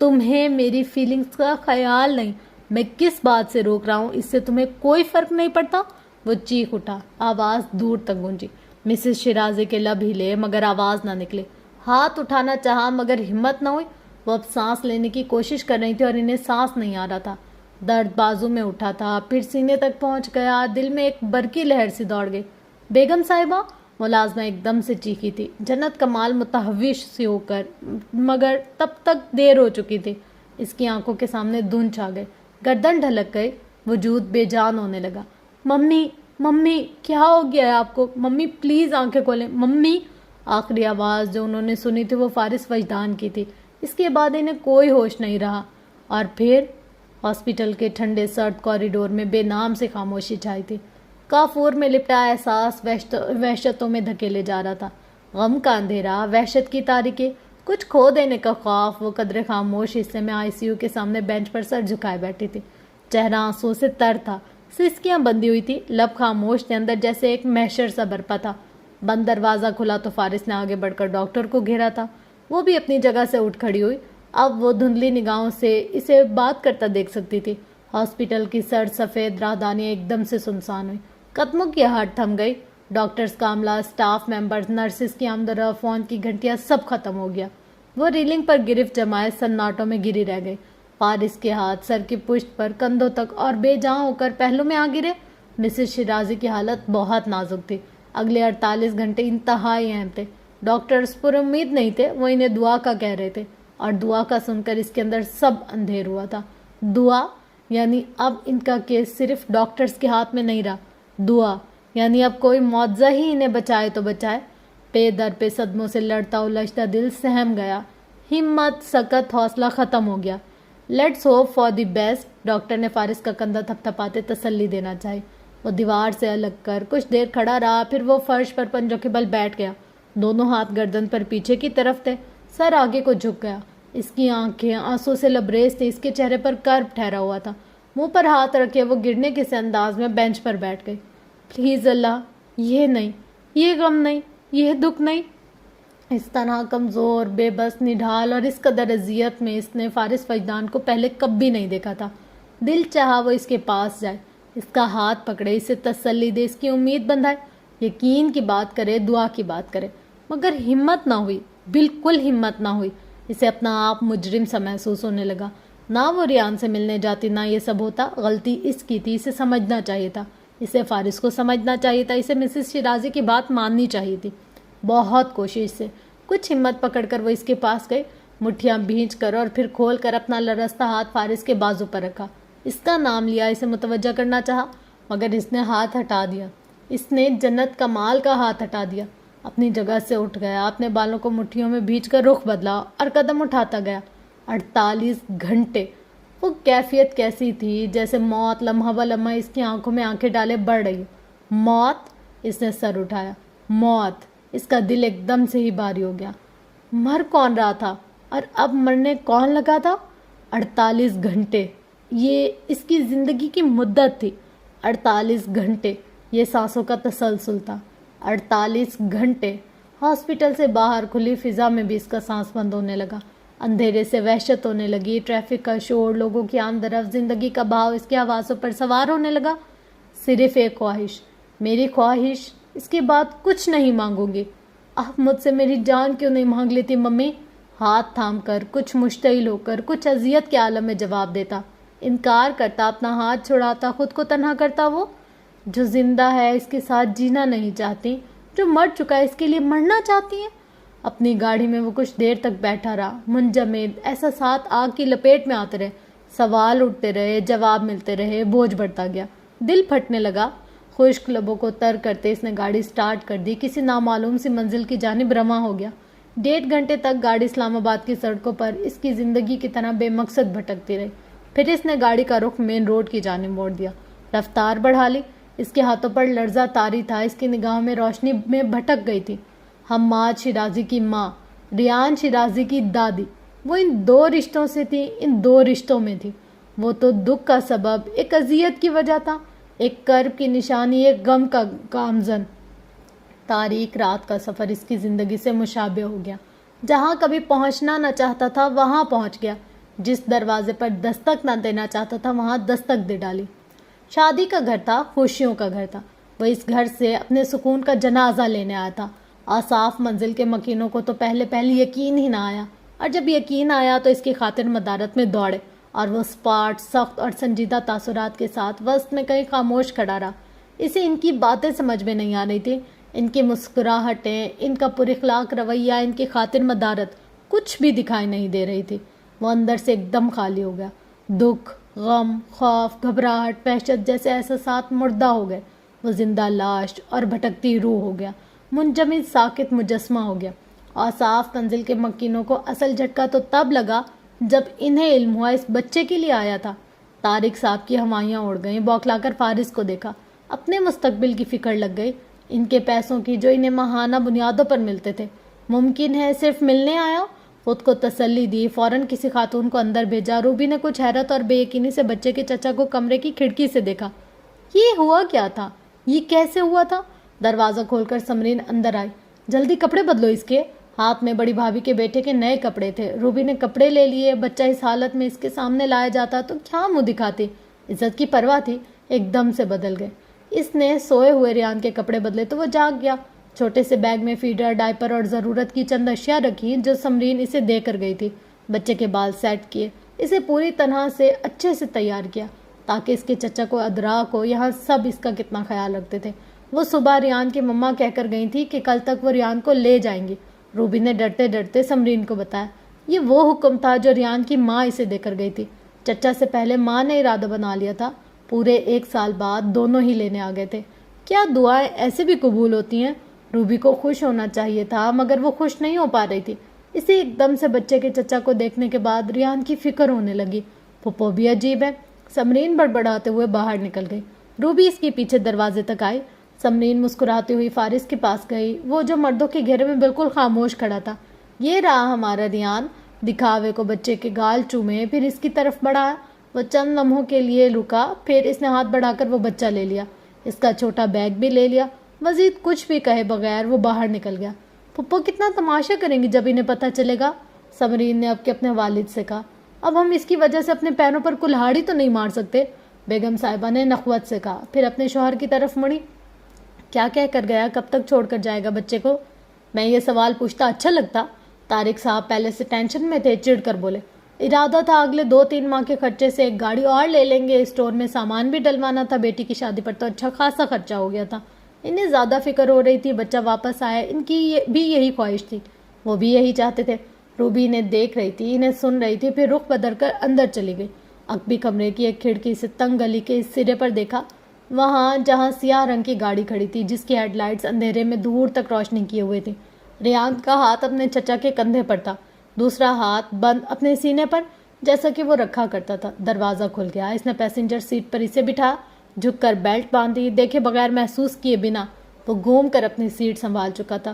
تمہیں میری فیلنگز کا خیال نہیں. میں کس بات سے روک رہا ہوں اس سے تمہیں کوئی فرق نہیں پڑتا. وہ چیخ اٹھا. آواز دور تک گونجی. مسز شیرازی کے لب ہلے مگر آواز نہ نکلے. ہاتھ اٹھانا چاہا مگر ہمت نہ ہوئی. وہ اب سانس لینے کی کوشش کر رہی تھی اور انہیں سانس نہیں آ رہا تھا. درد بازو میں اٹھا تھا, پھر سینے تک پہنچ گیا. دل میں ایک برقی لہر سی دوڑ گئی. بیگم صاحبہ. ملازمہ ایک دم سے چیخی تھی. جنت کمال متحوش سی ہو کر, مگر تب تک دیر ہو چکی تھی. اس کی آنکھوں کے سامنے دھند چھا گئے. گردن ڈھلک گئی. وجود بے جان ہونے لگا. ممی, ممی کیا ہو گیا ہے آپ کو؟ ممی پلیز آنکھیں کھولیں. ممی. آخری آواز جو انہوں نے سنی تھی وہ فارس وجدان کی تھی. اس کے بعد انہیں کوئی ہوش نہیں رہا. اور پھر ہاسپٹل کے ٹھنڈے سرد کوریڈور میں بے نام سے خاموشی چھائی تھی. کافور میں لپٹا احساس وحشتوں میں دھکیلے جا رہا تھا. غم کا اندھیرا, وحشت کی تاریکی, کچھ کھو دینے کا خوف. وہ قدرے خاموش حصے میں آئی سی یو کے سامنے بینچ پر سر جھکائے بیٹھی تھی. چہرہ آنسو سے تر تھا. سسکیاں بندی ہوئی تھی. لب خاموش تھے. اندر جیسے ایک محشر سا برپا تھا. بند دروازہ کھلا تو فارس نے آگے بڑھ کر ڈاکٹر کو گھیرا تھا. وہ بھی اپنی جگہ سے اٹھ کھڑی ہوئی. اب وہ دھندلی نگاہوں سے اسے بات کرتا دیکھ سکتی تھی. ہاسپٹل کی سرد سفید راہدانیاں ایک دم سے سنسان ہوئی. قدموں کی آہٹ تھم گئی. ڈاکٹرز کا عملہ, اسٹاف ممبرز, نرسز کی آمد و رفت, فون کی گھنٹیاں, سب ختم ہو گیا. وہ ریلنگ پر گرفت جمائے سناٹوں میں گری رہ گئی. فارس کے ہاتھ سر کی پشت پر کندھوں تک اور بے جان ہو کر پہلو میں آ گرے. مسز شیرازی کی حالت بہت نازک تھی. اگلے 48 گھنٹے انتہائی اہم تھے. ڈاکٹرز پر امید نہیں تھے. وہ انہیں دعا کا کہہ رہے تھے اور دعا کا سن کر اس کے اندر سب اندھیر ہوا تھا. دعا یعنی اب ان کا کیس صرف ڈاکٹرز کے ہاتھ میں نہیں رہا. دعا یعنی اب کوئی معجزہ ہی انہیں بچائے تو بچائے. پے در پہ صدموں سے لڑتا الجھتا دل سہم گیا. ہمت, سکت, حوصلہ ختم ہو گیا. Let's hope for the best. Doctor نے فارس کا کندھا تھپ تھپاتے تسلی دینا چاہی. وہ دیوار سے الگ کر کچھ دیر کھڑا رہا. پھر وہ فرش پر پنجوں کے بل بیٹھ گیا. دونوں ہاتھ گردن پر پیچھے کی طرف تھے. سر آگے کو جھک گیا. اس کی آنکھیں آنسوں سے لبریز تھی. اس کے چہرے پر کرب ٹھہرا ہوا تھا. منہ پر ہاتھ رکھے وہ گرنے کے سے انداز میں بینچ پر بیٹھ گئی. پلیز اللہ, یہ نہیں, یہ غم نہیں, یہ دکھ نہیں. اس طرح کمزور, بے بس, نڈھال اور اس قدر اذیت میں اس نے فارس وجدان کو پہلے کبھی نہیں دیکھا تھا. دل چاہا وہ اس کے پاس جائے, اس کا ہاتھ پکڑے, اسے تسلی دے, اس کی امید بندھائے, یقین کی بات کرے, دعا کی بات کرے. مگر ہمت نہ ہوئی, بالکل ہمت نہ ہوئی. اسے اپنا آپ مجرم سا محسوس ہونے لگا. نہ وہ ریان سے ملنے جاتی, نہ یہ سب ہوتا. غلطی اس کی تھی. اسے سمجھنا چاہیے تھا. اسے فارس کو سمجھنا چاہیے تھا. اسے مسز شیرازی کی بات ماننی چاہیے تھی. بہت کوشش سے کچھ ہمت پکڑ کر وہ اس کے پاس گئی. مٹھیاں بھینچ کر اور پھر کھول کر اپنا لرزتا ہاتھ فارس کے بازو پر رکھا. اس کا نام لیا, اسے متوجہ کرنا چاہا مگر اس نے ہاتھ ہٹا دیا. اس نے جنت کمال کا ہاتھ ہٹا دیا. اپنی جگہ سے اٹھ گیا. اپنے بالوں کو مٹھیوں میں بھینچ کر رخ بدلا اور قدم اٹھاتا گیا. 48 گھنٹے. وہ کیفیت کیسی تھی جیسے موت لمحہ بہ لمحہ اس کی آنکھوں میں آنکھیں ڈالے بڑھ رہی. موت. اس نے سر اٹھایا. موت. اس کا دل ایک دم سے ہی بھاری ہو گیا۔ مر کون رہا تھا اور اب مرنے کون لگا تھا؟ 48 گھنٹے، یہ اس کی زندگی کی مدت تھی۔ 48 گھنٹے یہ سانسوں کا تسلسل تھا۔ 48 گھنٹے۔ ہاسپٹل سے باہر کھلی فضا میں بھی اس کا سانس بند ہونے لگا۔ اندھیرے سے وحشت ہونے لگی، ٹریفک کا شور، لوگوں کی آمد رفت، زندگی کا بہاؤ اس کے حواسوں پر سوار ہونے لگا۔ صرف ایک خواہش، میری خواہش، اس کے بعد کچھ نہیں مانگوں گی۔ آپ مجھ سے میری جان کیوں نہیں مانگ لیتی ممی؟ ہاتھ تھام کر، کچھ مشتعل ہو کر، کچھ اذیت کے عالم میں جواب دیتا، انکار کرتا، اپنا ہاتھ چھڑاتا، خود کو تنہا کرتا۔ وہ جو زندہ ہے اس کے ساتھ جینا نہیں چاہتی، جو مر چکا ہے اس کے لیے مرنا چاہتی ہیں۔ اپنی گاڑی میں وہ کچھ دیر تک بیٹھا رہا، منجمد، احساسات آگ کی لپیٹ میں آتے رہے، سوال اٹھتے رہے، جواب ملتے رہے، بوجھ بڑھتا گیا، دل پھٹنے لگا۔ خشک لبوں کو تر کرتے اس نے گاڑی سٹارٹ کر دی، کسی نامعلوم سی منزل کی جانب رواں ہو گیا۔ 1.5 گھنٹے تک گاڑی اسلام آباد کی سڑکوں پر اس کی زندگی کی طرح بے مقصد بھٹکتی رہی۔ پھر اس نے گاڑی کا رخ مین روڈ کی جانب موڑ دیا، رفتار بڑھا لی۔ اس کے ہاتھوں پر لرزہ طاری تھا، اس کی نگاہوں میں روشنی میں بھٹک گئی تھی۔ حماد شیرازی کی ماں، ریان شیرازی کی دادی، وہ ان 2 رشتوں سے تھی، ان 2 رشتوں میں تھی۔ وہ تو دکھ کا سبب، ایک اذیت کی وجہ تھا، ایک کرب کی نشانی، ایک غم کا گامزن۔ تاریک رات کا سفر اس کی زندگی سے مشابہ ہو گیا۔ جہاں کبھی پہنچنا نہ چاہتا تھا وہاں پہنچ گیا، جس دروازے پر دستک نہ دینا چاہتا تھا وہاں دستک دے ڈالی۔ شادی کا گھر تھا، خوشیوں کا گھر تھا۔ وہ اس گھر سے اپنے سکون کا جنازہ لینے آیا تھا۔ آصاف منزل کے مکینوں کو تو پہلے یقین ہی نہ آیا، اور جب یقین آیا تو اس کی خاطر مدارت میں دوڑے، اور وہ سپاٹ، سخت اور سنجیدہ تاثرات کے ساتھ وسط میں کہیں خاموش کھڑا رہا۔ اسے ان کی باتیں سمجھ میں نہیں آ رہی تھی، ان کی مسکراہٹیں، ان کا پر اخلاق رویہ، ان کی خاطر مدارت کچھ بھی دکھائی نہیں دے رہی تھی۔ وہ اندر سے ایک دم خالی ہو گیا۔ دکھ، غم، خوف، گھبراہٹ، وحشت جیسے احساسات مردہ ہو گئے۔ وہ زندہ لاش اور بھٹکتی روح ہو گیا، منجمد ساکت مجسمہ ہو گیا۔ آصاف منزل کے مکینوں کو اصل جھٹکا تو تب لگا جب انہیں علم ہوا اس بچے کے لیے آیا تھا۔ طارق صاحب کی ہوائیاں اڑ گئیں، بوکھلا کر فارس کو دیکھا، اپنے مستقبل کی فکر لگ گئی، ان کے پیسوں کی جو انہیں ماہانہ بنیادوں پر ملتے تھے۔ ممکن ہے صرف ملنے آیا؟ خود کو تسلی دی، فوراً کسی خاتون کو اندر بھیجا۔ روبی نے کچھ حیرت اور بے یقینی سے بچے کے چچا کو کمرے کی کھڑکی سے دیکھا۔ یہ ہوا کیا تھا؟ یہ کیسے ہوا تھا؟ دروازہ کھول کر سمرین اندر آئی۔ جلدی کپڑے بدلو اس کے۔ ہاتھ میں بڑی بھابھی کے بیٹے کے نئے کپڑے تھے۔ روبی نے کپڑے لے لیے۔ بچہ اس حالت میں اس کے سامنے لایا جاتا تو کیا منہ دکھاتی؟ عزت کی پرواہ تھی، ایک دم سے بدل گئے۔ اس نے سوئے ہوئے ریان کے کپڑے بدلے تو وہ جاگ گیا۔ چھوٹے سے بیگ میں فیڈر، ڈائپر اور ضرورت کی چند اشیاء رکھی جو سمرین اسے دے کر گئی تھی۔ بچے کے بال سیٹ کیے، اسے پوری طرح سے اچھے سے تیار کیا تاکہ اس کے چچا کو ادراک ہو یہاں سب اس کا کتنا خیال رکھتے تھے۔ وہ صبح ریان کی مما کہہ کر گئی تھی کہ کل تک وہ ریان کو لے جائیں گی۔ روبی نے ڈرتے ڈرتے سمرین کو بتایا یہ وہ حکم تھا جو ریان کی ماں اسے دے کر گئی تھی۔ چچا سے پہلے ماں نے ارادہ بنا لیا تھا، پورے 1 سال بعد دونوں ہی لینے آ گئے تھے۔ کیا دعائیں ایسے بھی قبول ہوتی ہیں؟ روبی کو خوش ہونا چاہیے تھا مگر وہ خوش نہیں ہو پا رہی تھی۔ اسے ایک دم سے بچے کے چچا کو دیکھنے کے بعد ریان کی فکر ہونے لگی۔ پھپھو بھی عجیب ہے۔ سمرین بڑبڑاتے ہوئے باہر نکل گئی۔ روبی اس کے پیچھے دروازے تک آئی۔ سمرین مسکراتی ہوئی فارس کے پاس گئی، وہ جو مردوں کے گھیرے میں بالکل خاموش کھڑا تھا۔ یہ رہا ہمارا ریان۔ دکھاوے کو بچے کے گال چومے، پھر اس کی طرف بڑھایا۔ وہ چند لمحوں کے لیے رکا، پھر اس نے ہاتھ بڑھا کر وہ بچہ لے لیا، اس کا چھوٹا بیگ بھی لے لیا۔ مزید کچھ بھی کہے بغیر وہ باہر نکل گیا۔ پھپھو کتنا تماشا کریں گی جب انہیں پتہ چلے گا، سمرین نے اب کے اپنے والد سے کہا۔ اب ہم اس کی وجہ سے اپنے پیروں پر کلہاڑی تو نہیں مار سکتے، بیگم صاحبہ نے نخوت سے کہا، پھر اپنے شوہر کی طرف مڑی۔ کیا کہہ کر گیا؟ کب تک چھوڑ کر جائے گا بچے کو؟ میں یہ سوال پوچھتا اچھا لگتا؟ طارق صاحب پہلے سے ٹینشن میں تھے، چڑ کر بولے۔ ارادہ تھا اگلے 2-3 ماہ کے خرچے سے ایک گاڑی اور لے لیں گے، اسٹور میں سامان بھی ڈلوانا تھا، بیٹی کی شادی پر تو اچھا خاصا خرچہ ہو گیا تھا۔ انہیں زیادہ فکر ہو رہی تھی بچہ واپس آئے، ان کی بھی یہی خواہش تھی، وہ بھی یہی چاہتے تھے۔ روبی انہیں دیکھ رہی تھی، انہیں سن رہی تھی، پھر رخ بدل کر اندر چلی گئی۔ اکبی کمرے کی ایک کھڑکی سے تنگ گلی کے اس سرے پر دیکھا، وہاں جہاں سیاہ رنگ کی گاڑی کھڑی تھی جس کی ہیڈ لائٹس اندھیرے میں دور تک روشنی کیے ہوئے تھی۔ ریان کا ہاتھ اپنے چچا کے کندھے پر تھا، دوسرا ہاتھ بند اپنے سینے پر جیسا کہ وہ رکھا کرتا تھا۔ دروازہ کھل گیا، اس نے پیسنجر سیٹ پر اسے بٹھا، جھک کر بیلٹ باندھی، دیکھے بغیر محسوس کیے بنا وہ گھوم کر اپنی سیٹ سنبھال چکا تھا۔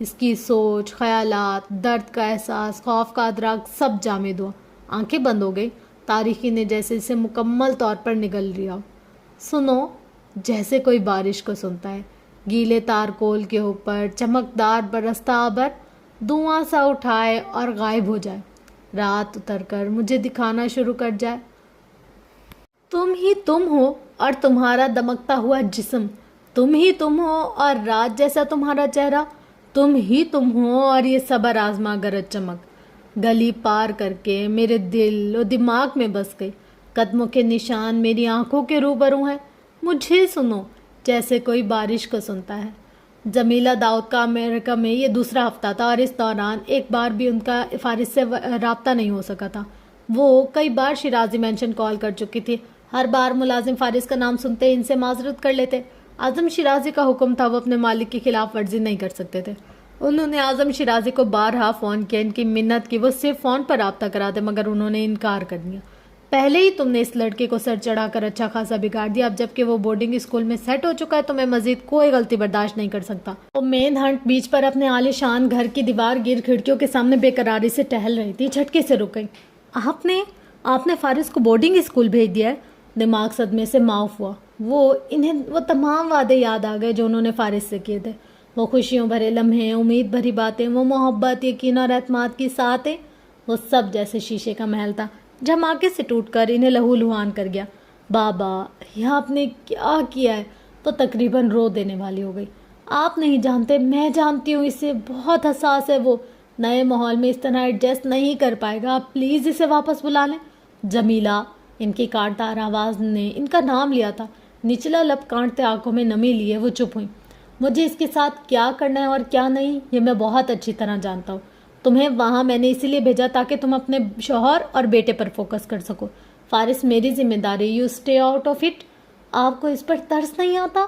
اس کی سوچ، خیالات، درد کا احساس، خوف کا ادراک سب جامد ہوا. آنکھیں بند ہو گئی. تاریکی نے جیسے اسے مکمل طور پر نگل لیا. سنو، جیسے کوئی بارش کو سنتا ہے. گیلے تارکول کے اوپر چمکدار برستا آبر دھواں سا اٹھائے اور غائب ہو جائے. رات اتر کر مجھے دکھانا شروع کر جائے. تم ہی تم ہو اور تمہارا دمکتا ہوا جسم. تم ہی تم ہو اور رات جیسا تمہارا چہرہ. تم ہی تم ہو اور یہ صبر آزما گرج چمک. گلی پار کر کے میرے دل و دماغ میں بس گئی. قدموں کے نشان میری آنکھوں کے روبرو ہیں. مجھے سنو جیسے کوئی بارش کو سنتا ہے. جمیلہ داؤد کا امریکہ میں یہ دوسرا ہفتہ تھا اور اس دوران ایک بار بھی ان کا فارس سے رابطہ نہیں ہو سکا تھا. وہ کئی بار شیرازی مینشن کال کر چکی تھی. ہر بار ملازم فارس کا نام سنتے ان سے معذرت کر لیتے. اعظم شیرازی کا حکم تھا، وہ اپنے مالک کی خلاف ورزی نہیں کر سکتے تھے. انہوں نے اعظم شیرازی کو بارہا فون کیا، ان کی منت کی وہ صرف فون پر رابطہ کرا دے، مگر انہوں نے انکار کر دیا. پہلے ہی تم نے اس لڑکے کو سر چڑھا کر اچھا خاصا بگاڑ دیا. اب جب کہ وہ بورڈنگ اسکول میں سیٹ ہو چکا ہے تو میں مزید کوئی غلطی برداشت نہیں کر سکتا. وہ مین ہنٹ بیچ پر اپنے عالی شان گھر کی دیوار گیر کھڑکیوں کے سامنے بے قراری سے ٹہل رہی تھی. جھٹکے سے رک گئی. آپ نے فارس کو بورڈنگ اسکول بھیج دیا ہے؟ دماغ صدمے سے معاف ہوا. وہ تمام وعدے یاد آ گئے جو انہوں نے فارس سے کیے تھے. وہ خوشیوں بھرے لمحے، امید بھری باتیں، وہ محبت، یقین اور اعتماد کی ساتیں، وہ سب جیسے شیشے کا محل تھا، جھماکے سے ٹوٹ کر انہیں لہو لہان کر گیا. بابا، یہ آپ نے کیا کیا ہے؟ تو تقریباً رو دینے والی ہو گئی. آپ نہیں جانتے، میں جانتی ہوں اسے. بہت حساس ہے وہ. نئے ماحول میں اس طرح ایڈجسٹ نہیں کر پائے گا. آپ پلیز اسے واپس بلا لیں. جمیلہ، ان کی کانٹدار آواز نے ان کا نام لیا تھا. نچلا لب کانٹتے آنکھوں میں نمی لیے وہ چپ ہوئی. مجھے اس کے ساتھ کیا کرنا ہے اور کیا نہیں یہ میں بہت اچھی طرح جانتا ہوں. تمہیں وہاں میں نے اسی لیے بھیجا تاکہ تم اپنے شوہر اور بیٹے پر فوکس کر سکو. فارس میری ذمہ داری. You stay out of it. آپ کو اس پر ترس نہیں آتا؟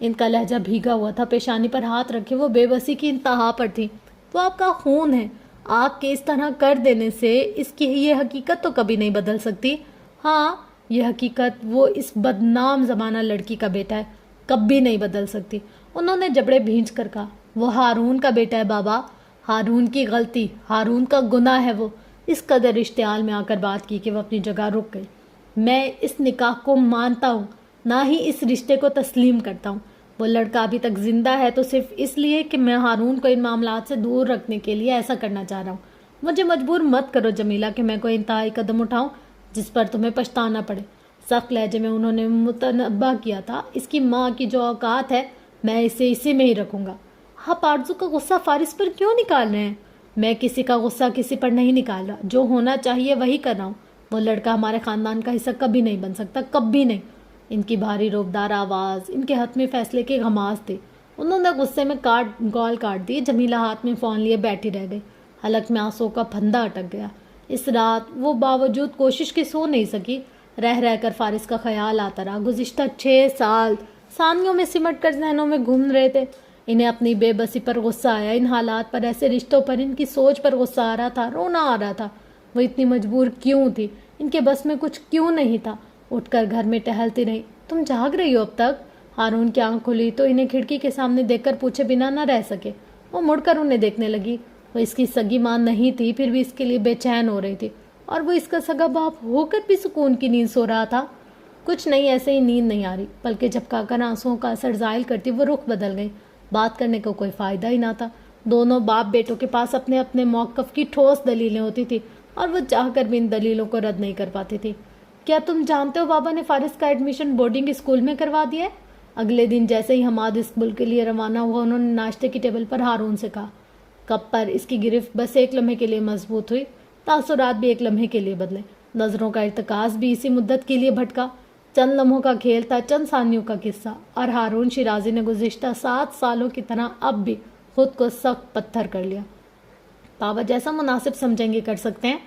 ان کا لہجہ بھیگا ہوا تھا. پیشانی پر ہاتھ رکھے وہ بے بسی کی انتہا پر تھی. وہ آپ کا خون ہے. آپ کے اس طرح کر دینے سے اس کی یہ حقیقت تو کبھی نہیں بدل سکتی. ہاں، یہ حقیقت وہ اس بدنام زمانہ لڑکی کا بیٹا ہے. کبھی نہیں بدل سکتی. انہوں نے جبڑے بھینچ کر کہا. وہ ہارون کا بیٹا ہے بابا. ہارون کی غلطی، ہارون کا گناہ ہے وہ. اس قدر اشتعال میں آ کر بات کی کہ وہ اپنی جگہ رک گئی. میں اس نکاح کو مانتا ہوں، نہ ہی اس رشتے کو تسلیم کرتا ہوں. وہ لڑکا ابھی تک زندہ ہے تو صرف اس لیے کہ میں ہارون کو ان معاملات سے دور رکھنے کے لیے ایسا کرنا چاہ رہا ہوں. مجھے مجبور مت کرو جمیلہ کہ میں کوئی انتہائی قدم اٹھاؤں جس پر تمہیں پچھتانا پڑے. سخت لہجے میں انہوں نے متنبہ کیا تھا. اس کی ماں کی جو اوقات ہے میں اسے اسی میں ہی رکھوں گا. آپ آرزو کا غصہ فارس پر کیوں نکال رہے ہیں؟ میں کسی کا غصہ کسی پر نہیں نکال رہا. جو ہونا چاہیے وہی کر رہا ہوں. وہ لڑکا ہمارے خاندان کا حصہ کبھی نہیں بن سکتا، کبھی نہیں. ان کی بھاری روبدار آواز ان کے حتمی فیصلے کی غماز تھی. انہوں نے غصے میں گال کاٹ دی. جمیلہ ہاتھ میں فون لیے بیٹھی رہ گئی. حلق میں آنسوں کا پھندا اٹک گیا. اس رات وہ باوجود کوشش کے سو نہیں سکی. رہ رہ کر فارس کا خیال آتا رہا. گزشتہ 6 سال ثانیوں میں سمٹ کر ذہنوں میں گھوم رہے تھے. انہیں اپنی بے بسی پر غصہ آیا، ان حالات پر، ایسے رشتوں پر، ان کی سوچ پر غصہ آ رہا تھا. رونا آ رہا تھا. وہ اتنی مجبور کیوں تھی؟ ان کے بس میں کچھ کیوں نہیں تھا؟ اٹھ کر گھر میں ٹہلتی رہی. تم جاگ رہی ہو اب تک؟ ہارون کی آنکھ کھلی تو انہیں کھڑکی کے سامنے دیکھ کر پوچھے بنا نہ رہ سکے. وہ مڑ کر انہیں دیکھنے لگی. وہ اس کی سگی ماں نہیں تھی، پھر بھی اس کے لیے بے چین ہو رہی تھی. اور وہ اس کا سگا باپ ہو کر بھی سکون کی نیند سو رہا تھا. کچھ نہیں، ایسے ہی نیند نہیں آ رہی. بلکہ جب کاکر آنسوؤں کا اثر زائل کرتی وہ رخ بدل گئی. بات کرنے کا کوئی فائدہ ہی نہ تھا. دونوں باپ بیٹوں کے پاس اپنے اپنے موقف کی ٹھوس دلیلیں ہوتی تھی اور وہ چاہ کر بھی ان دلیلوں کو رد نہیں کر پاتی تھی. کیا تم جانتے ہو بابا نے فارس کا ایڈمیشن بورڈنگ اسکول میں کروا دیا ہے؟ اگلے دن جیسے ہی حماد اسکول کے لیے روانہ ہوا انہوں نے ناشتے کی ٹیبل پر ہارون سے کہا. کپ پر اس کی گرفت بس ایک لمحے کے لیے مضبوط ہوئی. تاثرات بھی ایک لمحے کے لیے بدلے. نظروں کا ارتکاز بھی اسی مدت کے لیے بھٹکا. چند لمحوں کا کھیل تھا، چند ثانیوں کا قصہ. اور ہارون شیرازی نے گزشتہ 7 سالوں کی طرح اب بھی خود کو سخت پتھر کر لیا. بابا جیسا مناسب سمجھیں گے کر سکتے ہیں.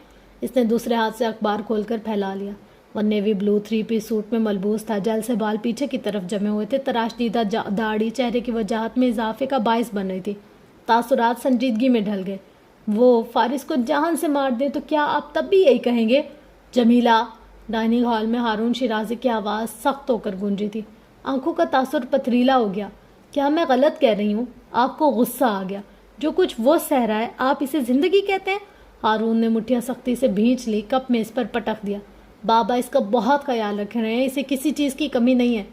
اس نے دوسرے ہاتھ سے اخبار کھول کر پھیلا لیا. وہ نیوی بلو 3 پیس سوٹ میں ملبوس تھا. جل سے بال پیچھے کی طرف جمے ہوئے تھے. تراش دیدہ داڑھی چہرے کی وجاہت میں اضافے کا باعث بن رہی تھی. تاثرات سنجیدگی میں ڈھل گئے. وہ فارس کو جان سے مار دیں تو کیا آپ تب بھی یہی کہیں گے؟ جمیلہ! ڈائننگ ہال میں ہارون شیرازی کی آواز سخت ہو کر گونجی تھی. آنکھوں کا تاثر پتھریلا ہو گیا. کیا میں غلط کہہ رہی ہوں؟ آپ کو غصہ آ گیا. جو کچھ وہ سہ رہا ہے آپ اسے زندگی کہتے ہیں؟ ہارون نے مٹھیاں سختی سے بھینچ لی، کپ میز پر پٹک دیا۔ بابا اس کا بہت خیال رکھ رہے ہیں، اسے کسی چیز کی کمی نہیں ہے۔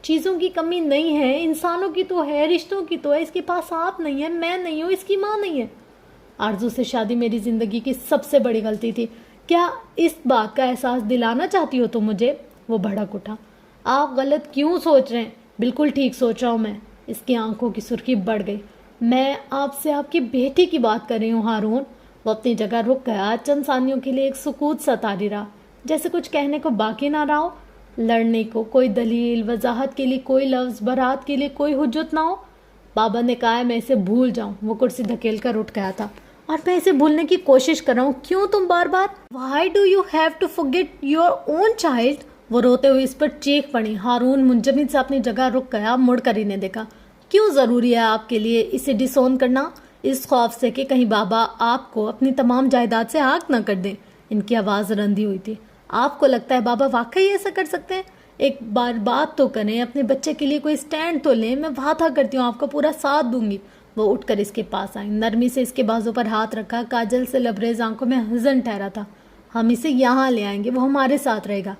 چیزوں کی کمی نہیں ہے، انسانوں کی تو ہے، رشتوں کی تو ہے۔ اس کے پاس آپ نہیں ہے، میں نہیں ہوں، اس کی ماں نہیں ہے۔ آرزو سے شادی میری زندگی کی سب سے بڑی غلطی تھی، کیا اس بات کا احساس دلانا چاہتی ہو تم مجھے؟ وہ بھڑک اٹھا۔ آپ غلط کیوں سوچ رہے ہیں؟ بالکل ٹھیک سوچ رہا ہوں میں۔ اس کی آنکھوں کی سرخی بڑھ گئی۔ میں آپ سے آپ کی بیٹی کی بات کر رہی ہوں ہارون۔ وہ اپنی جگہ رک گیا، چند ثانیوں کے لیے ایک سکوت سا طاری رہا، جیسے کچھ کہنے کو باقی نہ رہا ہو، لڑنے کو کوئی دلیل، وضاحت کے لیے کوئی لفظ، برات کے لیے کوئی حجت نہ ہو۔ بابا نے کہا ہے میں اسے بھول جاؤں۔ وہ کرسی دھکیل کر اٹھ گیا تھا۔ اور میں اسے بھولنے کی کوشش کر رہا ہوں، کیوں تم بار بار؟ Why do you have to forget your own child؟ وہ روتے ہوئے اس پر چیخ پڑی۔ ہارون منجمد سے اپنی جگہ رک گیا، مڑ کر انہیں دیکھا۔ کیوں ضروری ہے آپ کے لیے اسے ڈس اون کرنا؟ اس خوف سے کہ کہیں بابا آپ کو اپنی تمام جائیداد سے ہاک نہ کر دیں۔ ان کی آواز رندی ہوئی تھی۔ آپ کو لگتا ہے بابا واقعی ایسا کر سکتے ہیں؟ ایک بار بات تو کریں، اپنے بچے کے لیے کوئی سٹینڈ تو لیں۔ میں وعدہ کرتی ہوں آپ کا پورا ساتھ دوں گی۔ وہ اٹھ کر اس کے پاس آئی، نرمی سے اس کے بازو پر ہاتھ رکھا، کاجل سے لبریز آنکھوں میں حزن ٹھہرا تھا۔ ہم اسے یہاں لے آئیں گے، وہ ہمارے ساتھ رہے گا۔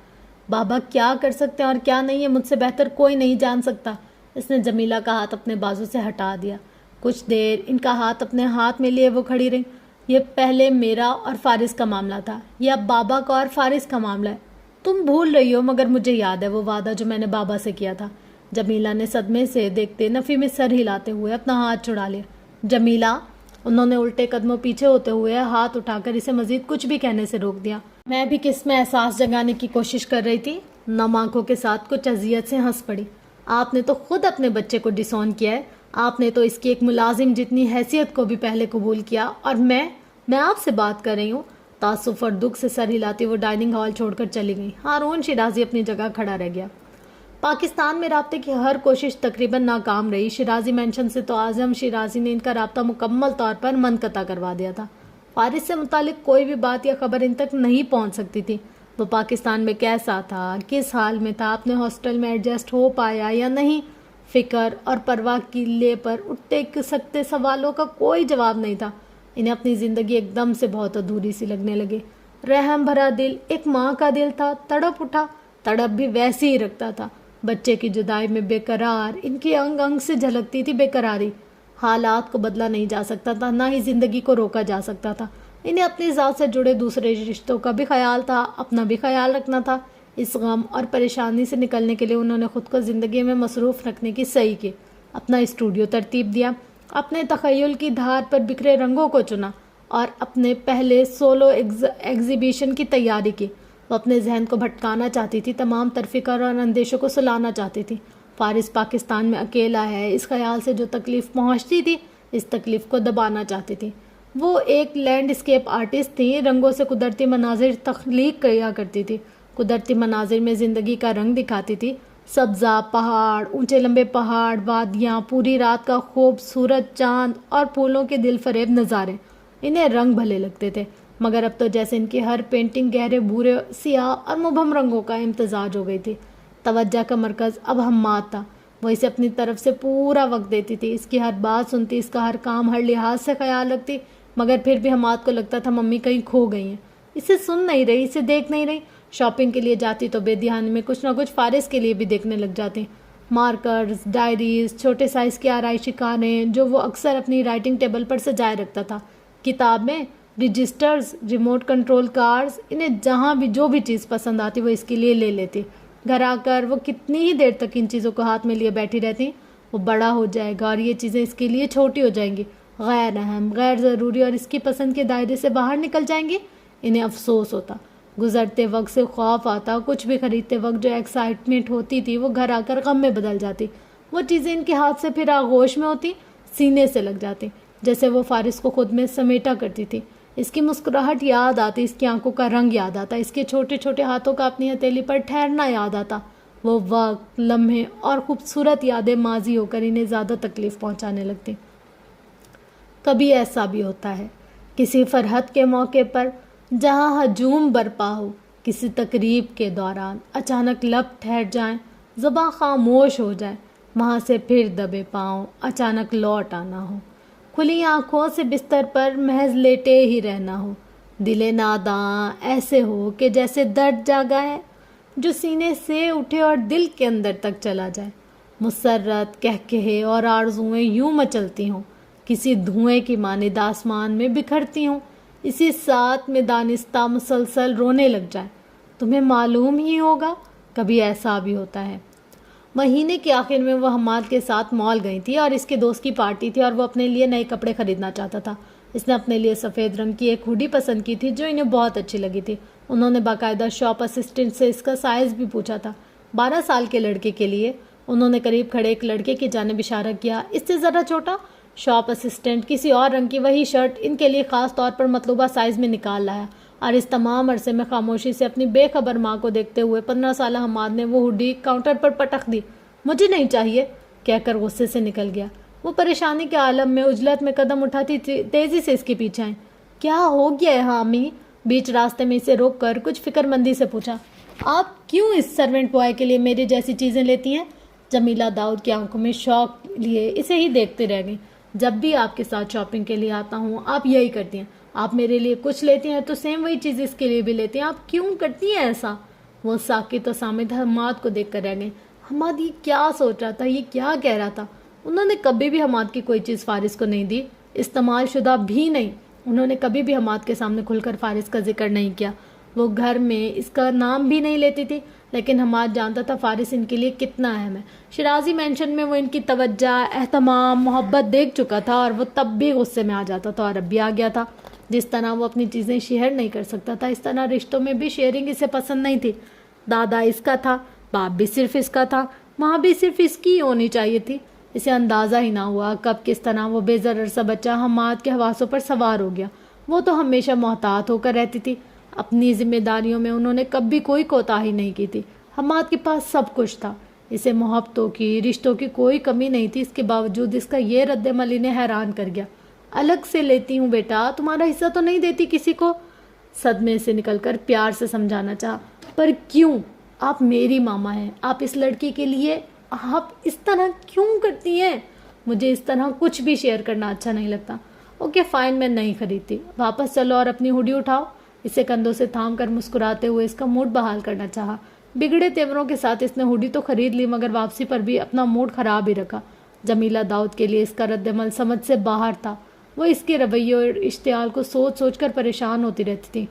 بابا کیا کر سکتے ہیں اور کیا نہیں ہے مجھ سے بہتر کوئی نہیں جان سکتا۔ اس نے جمیلہ کا ہاتھ اپنے بازو سے ہٹا دیا۔ کچھ دیر ان کا ہاتھ اپنے ہاتھ میں لیے وہ کھڑی رہی۔ یہ پہلے میرا اور فارس کا معاملہ تھا، یہ اب بابا کا اور فارس کا معاملہ ہے۔ تم بھول رہی ہو، مگر مجھے یاد ہے وہ وعدہ جو میں نے بابا سے کیا تھا۔ جمیلہ نے صدمے سے دیکھتے نفی میں سر ہلاتے ہوئے اپنا ہاتھ چھڑا لیا۔ جمیلہ، انہوں نے الٹے قدموں پیچھے ہوتے ہوئے ہاتھ اٹھا کر اسے مزید کچھ بھی کہنے سے روک دیا۔ میں بھی کس میں احساس جگانے کی کوشش کر رہی تھی؟ نم آنکھوں کے ساتھ کچھ اذیت سے ہنس پڑی۔ آپ نے تو خود اپنے بچے کو ڈس آن کیا ہے، آپ نے تو اس کی ایک ملازم جتنی حیثیت کو بھی پہلے قبول کیا، اور میں آپ سے بات کر رہی ہوں۔ تعصب اور دکھ سے سر ہلاتی وہ ڈائننگ ہال چھوڑ کر چلی گئی۔ ہارون شیرازی اپنی جگہ کھڑا رہ گیا۔ پاکستان میں رابطے کی ہر کوشش تقریباً ناکام رہی۔ شیرازی مینشن سے تو اعظم شیرازی نے ان کا رابطہ مکمل طور پر منقطع کروا دیا تھا۔ فارس سے متعلق کوئی بھی بات یا خبر ان تک نہیں پہنچ سکتی تھی۔ وہ پاکستان میں کیسا تھا، کس حال میں تھا، اپنے ہاسٹل میں ایڈجسٹ ہو پایا یا نہیں، فکر اور پرواہ کی لے پر اٹھتے سکتے سوالوں کا کوئی جواب نہیں تھا۔ انہیں اپنی زندگی ایک دم سے بہت ادھوری سی لگنے لگی۔ رحم بھرا دل ایک ماں کا دل تھا، تڑپ اٹھا، تڑپ بھی ویسی ہی رکھتا تھا۔ بچے کی جدائی میں بے قرار، ان کی انگ انگ سے جھلکتی تھی بے قراری۔ حالات کو بدلا نہیں جا سکتا تھا، نہ ہی زندگی کو روکا جا سکتا تھا۔ انہیں اپنی ذات سے جڑے دوسرے رشتوں کا بھی خیال تھا، اپنا بھی خیال رکھنا تھا۔ اس غم اور پریشانی سے نکلنے کے لیے انہوں نے خود کو زندگی میں مصروف رکھنے کی صحیح کی۔ اپنا اسٹوڈیو ترتیب دیا، اپنے تخیل کی دھار پر بکھرے رنگوں کو چنا اور اپنے پہلے سولو ایگزیبیشن کی تیاری کی۔ وہ اپنے ذہن کو بھٹکانا چاہتی تھی، تمام طر فکر اور اندیشوں کو سلانا چاہتی تھی۔ فارس پاکستان میں اکیلا ہے، اس خیال سے جو تکلیف پہنچتی تھی، اس تکلیف کو دبانا چاہتی تھی۔ وہ ایک لینڈ اسکیپ آرٹسٹ تھی، رنگوں سے قدرتی مناظر تخلیق کیا کرتی تھی، قدرتی مناظر میں زندگی کا رنگ دکھاتی تھی۔ سبزہ پہاڑ، اونچے لمبے پہاڑ، وادیاں، پوری رات کا خوبصورت چاند اور پھولوں کے دل فریب نظارے، انہیں رنگ بھلے لگتے تھے، مگر اب تو جیسے ان کی ہر پینٹنگ گہرے بھورے، سیاہ اور مبہم رنگوں کا امتزاج ہو گئی تھی۔ توجہ کا مرکز اب حماد تھا، وہ اسے اپنی طرف سے پورا وقت دیتی تھی، اس کی ہر بات سنتی، اس کا ہر کام ہر لحاظ سے خیال رکھتی، مگر پھر بھی حماد کو لگتا تھا ممی کہیں کھو گئی ہیں، اسے سن نہیں رہی، اسے دیکھ نہیں رہی۔ شاپنگ کے لیے جاتی تو بے دھیانی میں کچھ نہ کچھ فارس کے لیے بھی دیکھنے لگ جاتی، مارکرز، ڈائریز، چھوٹے سائز کی آرائشی کاریں جو وہ اکثر اپنی رائٹنگ ٹیبل پر سجائے رکھتا تھا، کتابیں، رجسٹرز، ریموٹ کنٹرول کارز، انہیں جہاں بھی جو بھی چیز پسند آتی وہ اس کے لیے لے لیتی۔ گھر آ کر وہ کتنی ہی دیر تک ان چیزوں کو ہاتھ میں لیے بیٹھی رہتی، وہ بڑا ہو جائے گا اور یہ چیزیں اس کے لیے چھوٹی ہو جائیں گی، غیر اہم، غیر ضروری اور اس کی پسند کے دائرے سے باہر نکل جائیں گی۔ انہیں افسوس ہوتا، گزرتے وقت سے خوف آتا، کچھ بھی خریدتے وقت جو ایکسائٹمنٹ ہوتی تھی وہ گھر آ کر غم میں بدل جاتی، وہ چیزیں ان کے ہاتھ سے پھر آغوش میں ہوتی، سینے سے لگ جاتی، جیسے وہ فارس کو خود میں سمیٹا کرتی تھی۔ اس کی مسکراہٹ یاد آتی، اس کی آنکھوں کا رنگ یاد آتا، اس کے چھوٹے چھوٹے ہاتھوں کا اپنی ہتھیلی پر ٹھہرنا یاد آتا۔ وہ وقت، لمحے اور خوبصورت یادیں ماضی ہو کر انہیں زیادہ تکلیف پہنچانے لگتی۔ کبھی ایسا بھی ہوتا ہے، کسی فرحت کے موقع پر جہاں ہجوم برپا ہو، کسی تقریب کے دوران اچانک لب ٹھہر جائیں، زباں خاموش ہو جائے، وہاں سے پھر دبے پاؤں اچانک لوٹ آنا ہو۔ کھلی آنکھوں سے بستر پر محض لیٹے ہی رہنا ہو، دل ناداں ایسے ہو کہ جیسے درد جاگا ہے جو سینے سے اٹھے اور دل کے اندر تک چلا جائے، مسرت کہکہے اور آرزوئیں یوں مچلتی ہوں، کسی دھوئیں کی مانند آسمان میں بکھرتی ہوں، اسی ساتھ میں دانستہ مسلسل رونے لگ جائے۔ تمہیں معلوم ہی ہوگا کبھی ایسا بھی ہوتا ہے۔ مہینے کے آخر میں وہ حماد کے ساتھ مال گئی تھی اور اس کے دوست کی پارٹی تھی اور وہ اپنے لیے نئے کپڑے خریدنا چاہتا تھا۔ اس نے اپنے لیے سفید رنگ کی ایک ہوڈی پسند کی تھی جو انہیں بہت اچھی لگی تھی۔ انہوں نے باقاعدہ شاپ اسسٹنٹ سے اس کا سائز بھی پوچھا تھا۔ 12 سال کے لڑکے کے لیے انہوں نے قریب کھڑے ایک لڑکے کی جانب اشارہ کیا، اس سے ذرا چھوٹا۔ شاپ اسسٹنٹ کسی اور رنگ کی وہی شرٹ ان کے لیے خاص طور پر مطلوبہ سائز میں نکال لایا اور اس تمام عرصے میں خاموشی سے اپنی بے خبر ماں کو دیکھتے ہوئے 15 سالہ حماد نے وہ ہوڈی کاؤنٹر پر پٹخ دی۔ مجھے نہیں چاہیے کہہ کر غصے سے نکل گیا۔ وہ پریشانی کے عالم میں عجلت میں قدم اٹھاتی تیزی سے اس کے پیچھے آئیں۔ کیا ہو گیا ہے حامی؟ بیچ راستے میں اسے روک کر کچھ فکر مندی سے پوچھا۔ آپ کیوں اس سرونٹ بوائے کے لیے میری جیسی چیزیں لیتی ہیں؟ جمیلہ داؤد کی آنکھوں میں شوق لیے اسے ہی دیکھتے رہ گئی۔ جب بھی آپ کے ساتھ شاپنگ کے لیے آتا ہوں آپ یہی کرتی ہیں، آپ میرے لیے کچھ لیتی ہیں تو سیم وہی چیز اس کے لیے بھی لیتی ہیں، آپ کیوں کرتی ہیں ایسا؟ وہ ساکت و صامت حماد کو دیکھ کر رہ گئی۔ حماد یہ کیا سوچ رہا تھا، یہ کیا کہہ رہا تھا؟ انہوں نے کبھی بھی حماد کی کوئی چیز فارس کو نہیں دی، استعمال شدہ بھی نہیں۔ انہوں نے کبھی بھی حماد کے سامنے کھل کر فارس کا ذکر نہیں کیا۔ وہ گھر میں اس کا نام بھی نہیں لیتی تھی، لیکن حماد جانتا تھا فارس ان کے لیے کتنا اہم ہے۔ شیرازی مینشن میں وہ ان کی توجہ، اہتمام، محبت دیکھ چکا تھا اور وہ تب بھی غصے میں آ جاتا تھا اور اب بھی آ گیا تھا۔ جس طرح وہ اپنی چیزیں شیئر نہیں کر سکتا تھا، اس طرح رشتوں میں بھی شیئرنگ اسے پسند نہیں تھی۔ دادا اس کا تھا، باپ بھی صرف اس کا تھا، ماں بھی صرف اس کی ہونی چاہیے تھی۔ اسے اندازہ ہی نہ ہوا کب کس طرح وہ بے ضرر سا بچہ حماد کے حواسوں پر سوار ہو گیا۔ وہ تو ہمیشہ محتاط ہو کر رہتی تھی، اپنی ذمہ داریوں میں انہوں نے کبھی کوئی کوتاہی نہیں کی تھی۔ حماد کے پاس سب کچھ تھا، اسے محبتوں کی، رشتوں کی کوئی کمی نہیں تھی، اس کے باوجود اس کا یہ رد عمل انہیں حیران کر گیا۔ الگ سے لیتی ہوں بیٹا، تمہارا حصہ تو نہیں دیتی کسی کو؟ صدمے سے نکل کر پیار سے سمجھانا چاہا۔ پر کیوں؟ آپ میری ماما ہیں، آپ اس لڑکی کے لیے آپ اس طرح کیوں کرتی ہیں؟ مجھے اس طرح کچھ بھی شیئر کرنا اچھا نہیں لگتا۔ اوکے فائن، میں نہیں خریدتی، واپس چلو اور اپنی ہوڈی اٹھاؤ۔ اسے کندھوں سے تھام کر مسکراتے ہوئے اس کا موڈ بحال کرنا چاہا۔ بگڑے تیوروں کے ساتھ اس نے ہوڈی تو خرید لی مگر واپسی پر بھی اپنا موڈ خراب ہی رکھا۔ جمیلہ داؤد کے لیے اس کا رد عمل سمجھ سے باہر تھا، وہ اس کے رویے اور اشتعال کو سوچ سوچ کر پریشان ہوتی رہتی تھی۔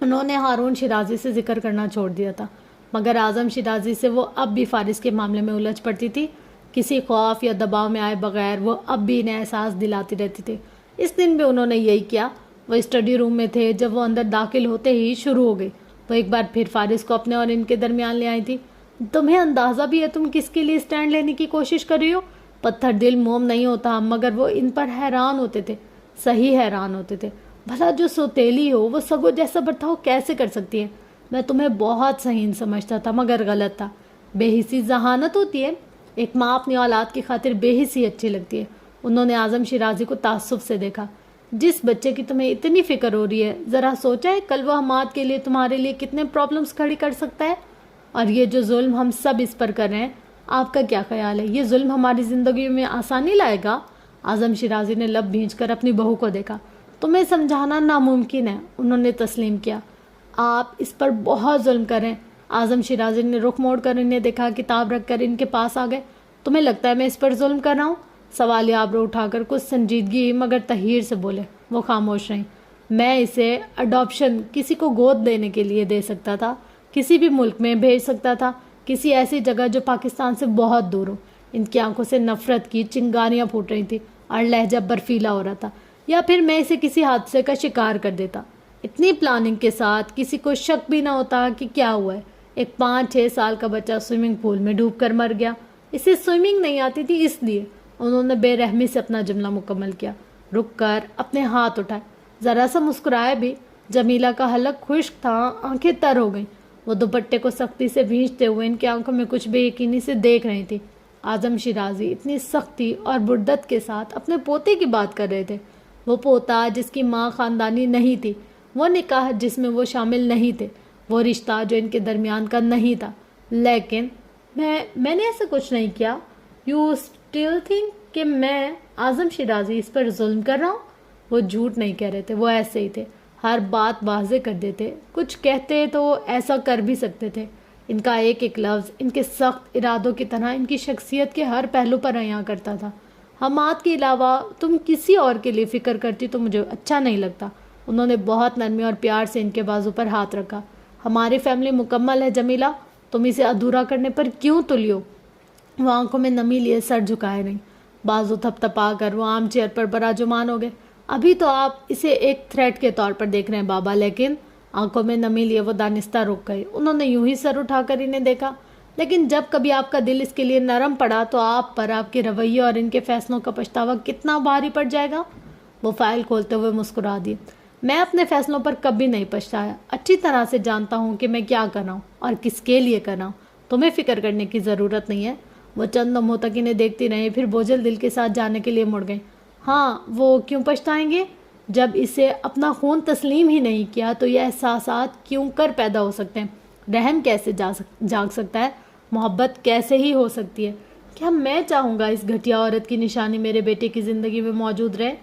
انہوں نے ہارون شیرازی سے ذکر کرنا چھوڑ دیا تھا مگر اعظم شیرازی سے وہ اب بھی فارس کے معاملے میں الجھ پڑتی تھی۔ کسی خوف یا دباؤ میں آئے بغیر وہ اب بھی انہیں احساس دلاتی رہتی تھی۔ اس دن بھی انہوں نے یہی کیا۔ وہ اسٹڈی روم میں تھے جب وہ اندر داخل ہوتے ہی شروع ہو گئی۔ وہ ایک بار پھر فارس کو اپنے اور ان کے درمیان لے آئی تھی۔ تمہیں اندازہ بھی ہے تم کس کے لیے اسٹینڈ لینے کی کوشش کر رہی ہو؟ پتھر دل موم نہیں ہوتا مگر وہ ان پر حیران ہوتے تھے، صحیح حیران ہوتے تھے۔ بھلا جو سوتیلی ہو وہ سگو جیسا برتاؤ کیسے کر سکتی ہے؟ میں تمہیں بہت صحیح سمجھتا تھا مگر غلط تھا۔ بے حسی ذہانت ہوتی ہے، ایک ماں اپنی اولاد کی خاطر بے حسی اچھی لگتی ہے۔ انہوں نے اعظم شیرازی کو تعصب سے دیکھا۔ جس بچے کی تمہیں اتنی فکر ہو رہی ہے، ذرا سوچا ہے کل وہ حماد کے لیے تمہارے لیے کتنے پرابلمز کھڑی کر سکتا ہے؟ اور یہ جو ظلم ہم سب اس پر کر رہے ہیں، آپ کا کیا خیال ہے؟ یہ ظلم ہماری زندگی میں آسانی لائے گا؟ اعظم شیرازی نے لب بھینچ کر اپنی بہو کو دیکھا۔ تمہیں سمجھانا ناممکن ہے، انہوں نے تسلیم کیا۔ آپ اس پر بہت ظلم کر رہے ہیں۔ اعظم شیرازی نے رخ موڑ کر انہیں دیکھا، کتاب رکھ کر ان کے پاس آ گئے۔ تمہیں لگتا ہے میں اس پر ظلم کر رہا ہوں؟ سوالیہ آبرو اٹھا کر کچھ سنجیدگی مگر تحیر سے بولے۔ وہ خاموش رہیں۔ میں اسے اڈاپشن کسی کو گود دینے کے لیے دے سکتا تھا، کسی بھی ملک میں بھیج سکتا تھا، کسی ایسی جگہ جو پاکستان سے بہت دور ہو۔ ان کی آنکھوں سے نفرت کی چنگاریاں پھوٹ رہی تھیں اور لہجہ برفیلا ہو رہا تھا۔ یا پھر میں اسے کسی حادثے کا شکار کر دیتا، اتنی پلاننگ کے ساتھ کسی کو شک بھی نہ ہوتا کہ کیا ہوا ہے۔ ایک 5-6 سال کا بچہ سوئمنگ پول میں ڈوب کر مر گیا، اسے سوئمنگ نہیں آتی تھی اس لیے۔ انہوں نے بے رحمی سے اپنا جملہ مکمل کیا، رک کر اپنے ہاتھ اٹھائے، ذرا سا مسکرائے بھی۔ جمیلہ کا حلق خشک تھا، آنکھیں تر ہو گئیں۔ وہ دوپٹے کو سختی سے بھینچتے ہوئے ان کی آنکھوں میں کچھ بے یقینی سے دیکھ رہی تھی۔ اعظم شیرازی اتنی سختی اور بردت کے ساتھ اپنے پوتے کی بات کر رہے تھے، وہ پوتا جس کی ماں خاندانی نہیں تھی، وہ نکاح جس میں وہ شامل نہیں تھے، وہ رشتہ جو ان کے درمیان کا نہیں تھا۔ لیکن میں نے ایسا کچھ نہیں کیا۔ یو اسٹل تھنک کہ میں اعظم شیرازی اس پر ظلم کر رہا ہوں. وہ جھوٹ نہیں کہہ رہے تھے, وہ ایسے ہی تھے, ہر بات واضح کر دیتے. کچھ کہتے تو ایسا کر بھی سکتے تھے. ان کا ایک ایک لفظ ان کے سخت ارادوں کی طرح ان کی شخصیت کے ہر پہلو پر عیاں کرتا تھا. حماد کے علاوہ تم کسی اور کے لیے فکر کرتی تو مجھے اچھا نہیں لگتا. انہوں نے بہت نرمی اور پیار سے ان کے بازو پر ہاتھ رکھا. ہماری فیملی مکمل ہے جمیلہ, تم اسے ادھورا کرنے پر کیوں تلی ہو؟ وہ آنکھوں میں نمی لیے سر جھکائے رہی. بازو تھپ تھپا کر وہ عام چیئر پر براجمان ہو گئے. ابھی تو آپ اسے ایک تھریٹ کے طور پر دیکھ رہے ہیں بابا, لیکن آنکھوں میں نمی لیے وہ دانستہ رک گئی. انہوں نے یوں ہی سر اٹھا کر انہیں دیکھا. لیکن جب کبھی آپ کا دل اس کے لیے نرم پڑا تو آپ پر آپ کے رویے اور ان کے فیصلوں کا پچھتاوا کتنا بھاری پڑ جائے گا. وہ فائل کھولتے ہوئے مسکرا دی. میں اپنے فیصلوں پر کبھی نہیں پچھتایا. اچھی طرح سے جانتا ہوں کہ میں کیا کر رہا ہوں اور کس کے لیے کر رہا ہوں. تمہیں فکر کرنے کی ضرورت نہیں ہے. وہ چند لمحوں تک انہیں دیکھتی رہی, پھر بوجھل دل کے ساتھ جانے کے لیے مڑ گئیں. ہاں, وہ کیوں پچھتائیں گے؟ جب اسے اپنا خون تسلیم ہی نہیں کیا تو یہ احساسات کیوں کر پیدا ہو سکتے ہیں؟ رحم کیسے جاگ سکتا ہے؟ محبت کیسے ہی ہو سکتی ہے؟ کیا میں چاہوں گا اس گھٹیا عورت کی نشانی میرے بیٹے کی زندگی میں موجود رہے؟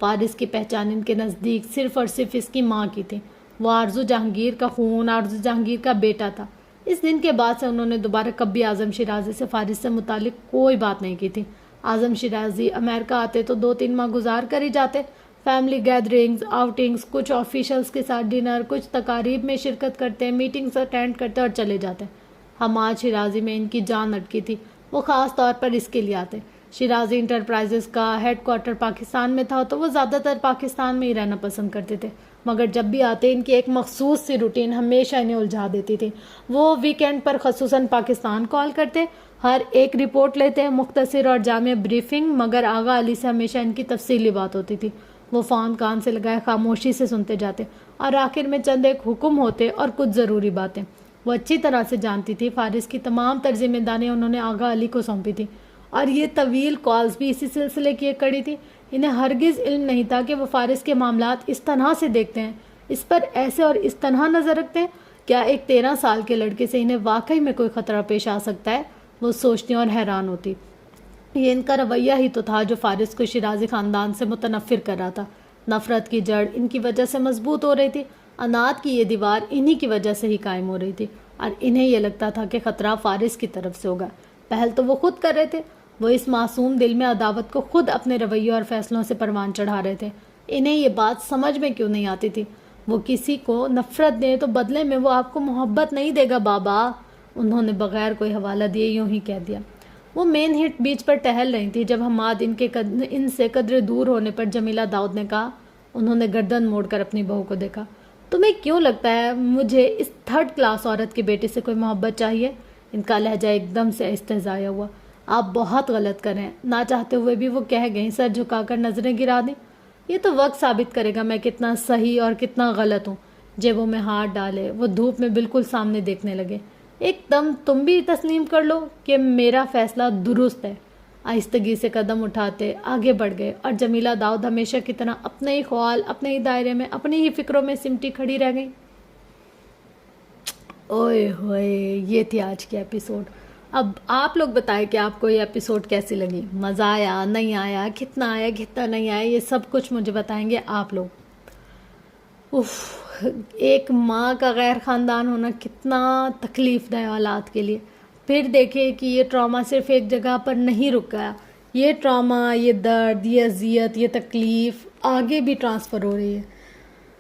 فارس کی پہچان ان کے نزدیک صرف اور صرف اس کی ماں کی تھی. وہ آرزو جہانگیر کا خون, آرزو جہانگیر کا بیٹا تھا. اس دن کے بعد سے انہوں نے دوبارہ کبھی اعظم شیرازی سے فارس سے متعلق کوئی بات نہیں کی تھی. اعظم شیرازی امریکہ آتے تو 2-3 ماہ گزار کر ہی جاتے. فیملی گیدرنگز, آؤٹنگز, کچھ آفیشلز کے ساتھ ڈنر, کچھ تقاریب میں شرکت کرتے, میٹنگز اٹینڈ کرتے اور چلے جاتے. حماد شیرازی میں ان کی جان اٹکی تھی. وہ خاص طور پر اس کے لیے آتے. شیرازی انٹرپرائزز کا ہیڈ کوارٹر پاکستان میں تھا تو وہ زیادہ تر پاکستان میں ہی رہنا پسند کرتے تھے. مگر جب بھی آتے ان کی ایک مخصوص سی روٹین ہمیشہ انہیں الجھا دیتی تھی. وہ ویکینڈ پر خصوصاً پاکستان کال کرتے, ہر ایک رپورٹ لیتے, مختصر اور جامع بریفنگ, مگر آغا علی سے ہمیشہ ان کی تفصیلی بات ہوتی تھی. وہ فون کان سے لگائے خاموشی سے سنتے جاتے اور آخر میں چند ایک حکم ہوتے اور کچھ ضروری باتیں. وہ اچھی طرح سے جانتی تھی فارس کی تمام تر ذمہ داریاں انہوں نے آغا علی کو سونپی تھی اور یہ طویل کالز بھی اسی سلسلے کی ایک کڑی تھی. انہیں ہرگز علم نہیں تھا کہ وہ فارس کے معاملات اس طرح سے دیکھتے ہیں, اس پر ایسے اور اس طرح نظر رکھتے ہیں. کیا ایک 13 سال کے لڑکے سے انہیں واقعی میں کوئی خطرہ پیش آ سکتا ہے؟ وہ سوچتی اور حیران ہوتی. یہ ان کا رویہ ہی تو تھا جو فارس کو شیرازی خاندان سے متنفر کر رہا تھا. نفرت کی جڑ ان کی وجہ سے مضبوط ہو رہی تھی. انات کی یہ دیوار انہی کی وجہ سے ہی قائم ہو رہی تھی اور انہیں یہ لگتا تھا کہ خطرہ فارس کی طرف سے ہوگا. پہل تو وہ خود کر رہے تھے. وہ اس معصوم دل میں عداوت کو خود اپنے رویے اور فیصلوں سے پروان چڑھا رہے تھے. انہیں یہ بات سمجھ میں کیوں نہیں آتی تھی؟ وہ کسی کو نفرت دیں تو بدلے میں وہ آپ کو محبت نہیں دے گا بابا. انہوں نے بغیر کوئی حوالہ دیے یوں ہی کہہ دیا. وہ مین ہٹ بیچ پر ٹہل رہی تھی جب حماد ان سے قدرے دور ہونے پر جمیلہ داؤد نے کہا. انہوں نے گردن موڑ کر اپنی بہو کو دیکھا. تمہیں کیوں لگتا ہے مجھے اس 3rd کلاس عورت کے بیٹے سے کوئی محبت چاہیے؟ ان کا لہجہ ایک دم سے استہزائیہ ہوا. آپ بہت غلط کر رہے ہیں. نہ چاہتے ہوئے بھی وہ کہہ گئیں, سر جھکا کر نظریں گرا دیں. یہ تو وقت ثابت کرے گا میں کتنا صحیح اور کتنا غلط ہوں. جیبوں میں ہاتھ ڈالے وہ دھوپ میں بالکل سامنے دیکھنے لگے. ایک دم تم بھی تسلیم کر لو کہ میرا فیصلہ درست ہے. آہستگی سے قدم اٹھاتے آگے بڑھ گئے اور جمیلہ داؤد ہمیشہ کی طرح اپنے ہی خیال, اپنے ہی دائرے میں, اپنی ہی فکروں میں سمٹی کھڑی رہ گئی. اوئے ہوئے, یہ تھی آج کی ایپیسوڈ. اب آپ لوگ بتائیں کہ آپ کو یہ ایپیسوڈ کیسی لگی؟ مزہ آیا, نہیں آیا, کتنا آیا, کتنا نہیں آیا, یہ سب کچھ مجھے بتائیں گے آپ لوگ. ایک ماں کا غیر خاندان ہونا کتنا تکلیف دہ اولاد کے لیے. پھر دیکھیں کہ یہ ٹراما صرف ایک جگہ پر نہیں رک گیا. یہ ٹراما, یہ درد, یہ اذیت, یہ تکلیف آگے بھی ٹرانسفر ہو رہی ہے.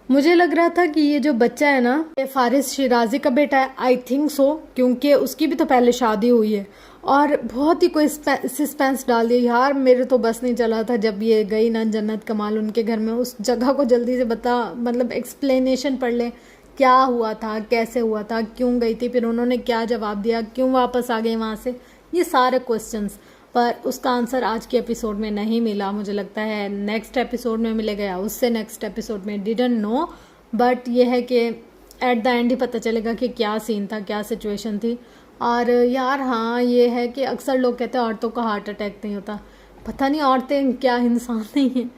مجھے لگ رہا تھا کہ یہ جو بچہ ہے نا, یہ فارس شیرازی کا بیٹا ہے. آئی تھنک سو, کیونکہ اس کی بھی تو پہلے شادی ہوئی ہے اور بہت ہی کوئی سسپینس ڈال دیا یار. میرے تو بس نہیں چلا تھا جب یہ گئی نا جنت کمال ان کے گھر میں, اس جگہ کو جلدی سے بتا, مطلب ایکسپلینیشن پڑھ لیں کیا ہوا تھا, کیسے ہوا تھا, کیوں گئی تھی, پھر انہوں نے کیا جواب دیا, کیوں واپس آ گئی وہاں سے. یہ سارے کوسچنس, پر اس کا آنسر آج کے ایپیسوڈ میں نہیں ملا. مجھے لگتا ہے نیکسٹ ایپیسوڈ میں ملے گا یا اس سے نیکسٹ ایپیسوڈ میں, ڈیڈنٹ نو. بٹ یہ ہے کہ ایٹ دا اینڈ ہی پتہ چلے گا کہ کیا سین تھا, کیا سچویشن تھی. اور یار ہاں یہ ہے کہ اکثر لوگ کہتے ہیں عورتوں کا ہارٹ اٹیک نہیں ہوتا. پتہ نہیں عورتیں کیا انسان نہیں ہیں,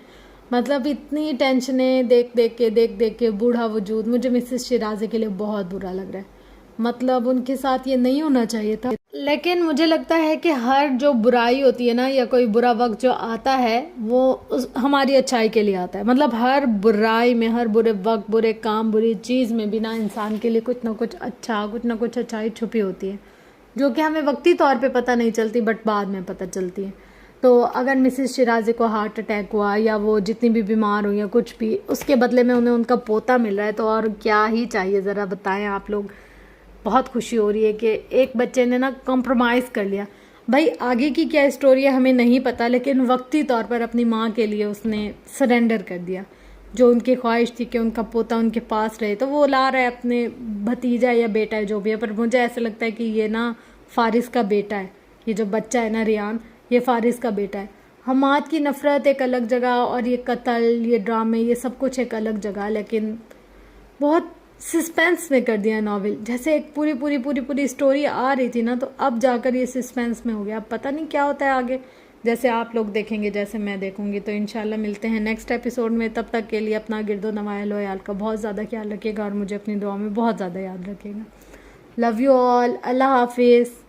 مطلب اتنی ٹینشنیں دیکھ دیکھ کے بوڑھا وجود. مجھے مسز شیرازی کے لیے بہت برا لگ رہا ہے. مطلب ان کے ساتھ یہ نہیں ہونا چاہیے تھا. لیکن مجھے لگتا ہے کہ ہر جو برائی ہوتی ہے نا یا کوئی برا وقت جو آتا ہے وہ ہماری اچھائی کے لیے آتا ہے. مطلب ہر برائی میں، ہر برے وقت، برے کام، بری چیز میں بھی نا انسان کے لیے کچھ نہ کچھ اچھا، کچھ نہ کچھ اچھائی چھپی ہوتی ہے جو کہ ہمیں وقتی طور پہ پتہ نہیں چلتی بٹ بعد میں پتہ چلتی ہے. تو اگر مسز شیرازی کو ہارٹ اٹیک ہوا یا وہ جتنی بھی بیمار ہوئی یا کچھ بھی، اس کے بدلے میں انہیں ان کا پوتا مل رہا ہے تو اور کیا ہی چاہیے ذرا بتائیں آپ لوگ. بہت خوشی ہو رہی ہے کہ ایک بچے نے نا کمپرومائز کر لیا. بھائی آگے کی کیا اسٹوری ہے ہمیں نہیں پتہ، لیکن وقتی طور پر اپنی ماں کے لیے اس نے سرنڈر کر دیا. جو ان کی خواہش تھی کہ ان کا پوتا ان کے پاس رہے تو وہ لا رہا ہے اپنے بھتیجا یا بیٹا ہے جو بھی ہے. پر مجھے ایسا لگتا ہے کہ یہ نا فارس کا بیٹا ہے. یہ جو بچہ ہے نا ریان، یہ فارس کا بیٹا ہے. حماد کی نفرت ایک الگ جگہ اور یہ قتل، یہ ڈرامے، یہ سب کچھ ایک الگ جگہ، لیکن بہت سسپینس میں کر دیا ناول. جیسے ایک پوری اسٹوری آ رہی تھی نا تو اب جا کر یہ سسپینس میں ہو گیا. اب پتہ نہیں کیا ہوتا ہے آگے. جیسے آپ لوگ دیکھیں گے، جیسے میں دیکھوں گی. تو انشاءاللہ ملتے ہیں نیکسٹ ایپیسوڈ میں. تب تک کے لیے اپنا گرد و نواح عیال کا بہت زیادہ خیال رکھیے گا اور مجھے اپنی دعا میں بہت زیادہ یاد رکھیے گا. Love you all. اللہ حافظ.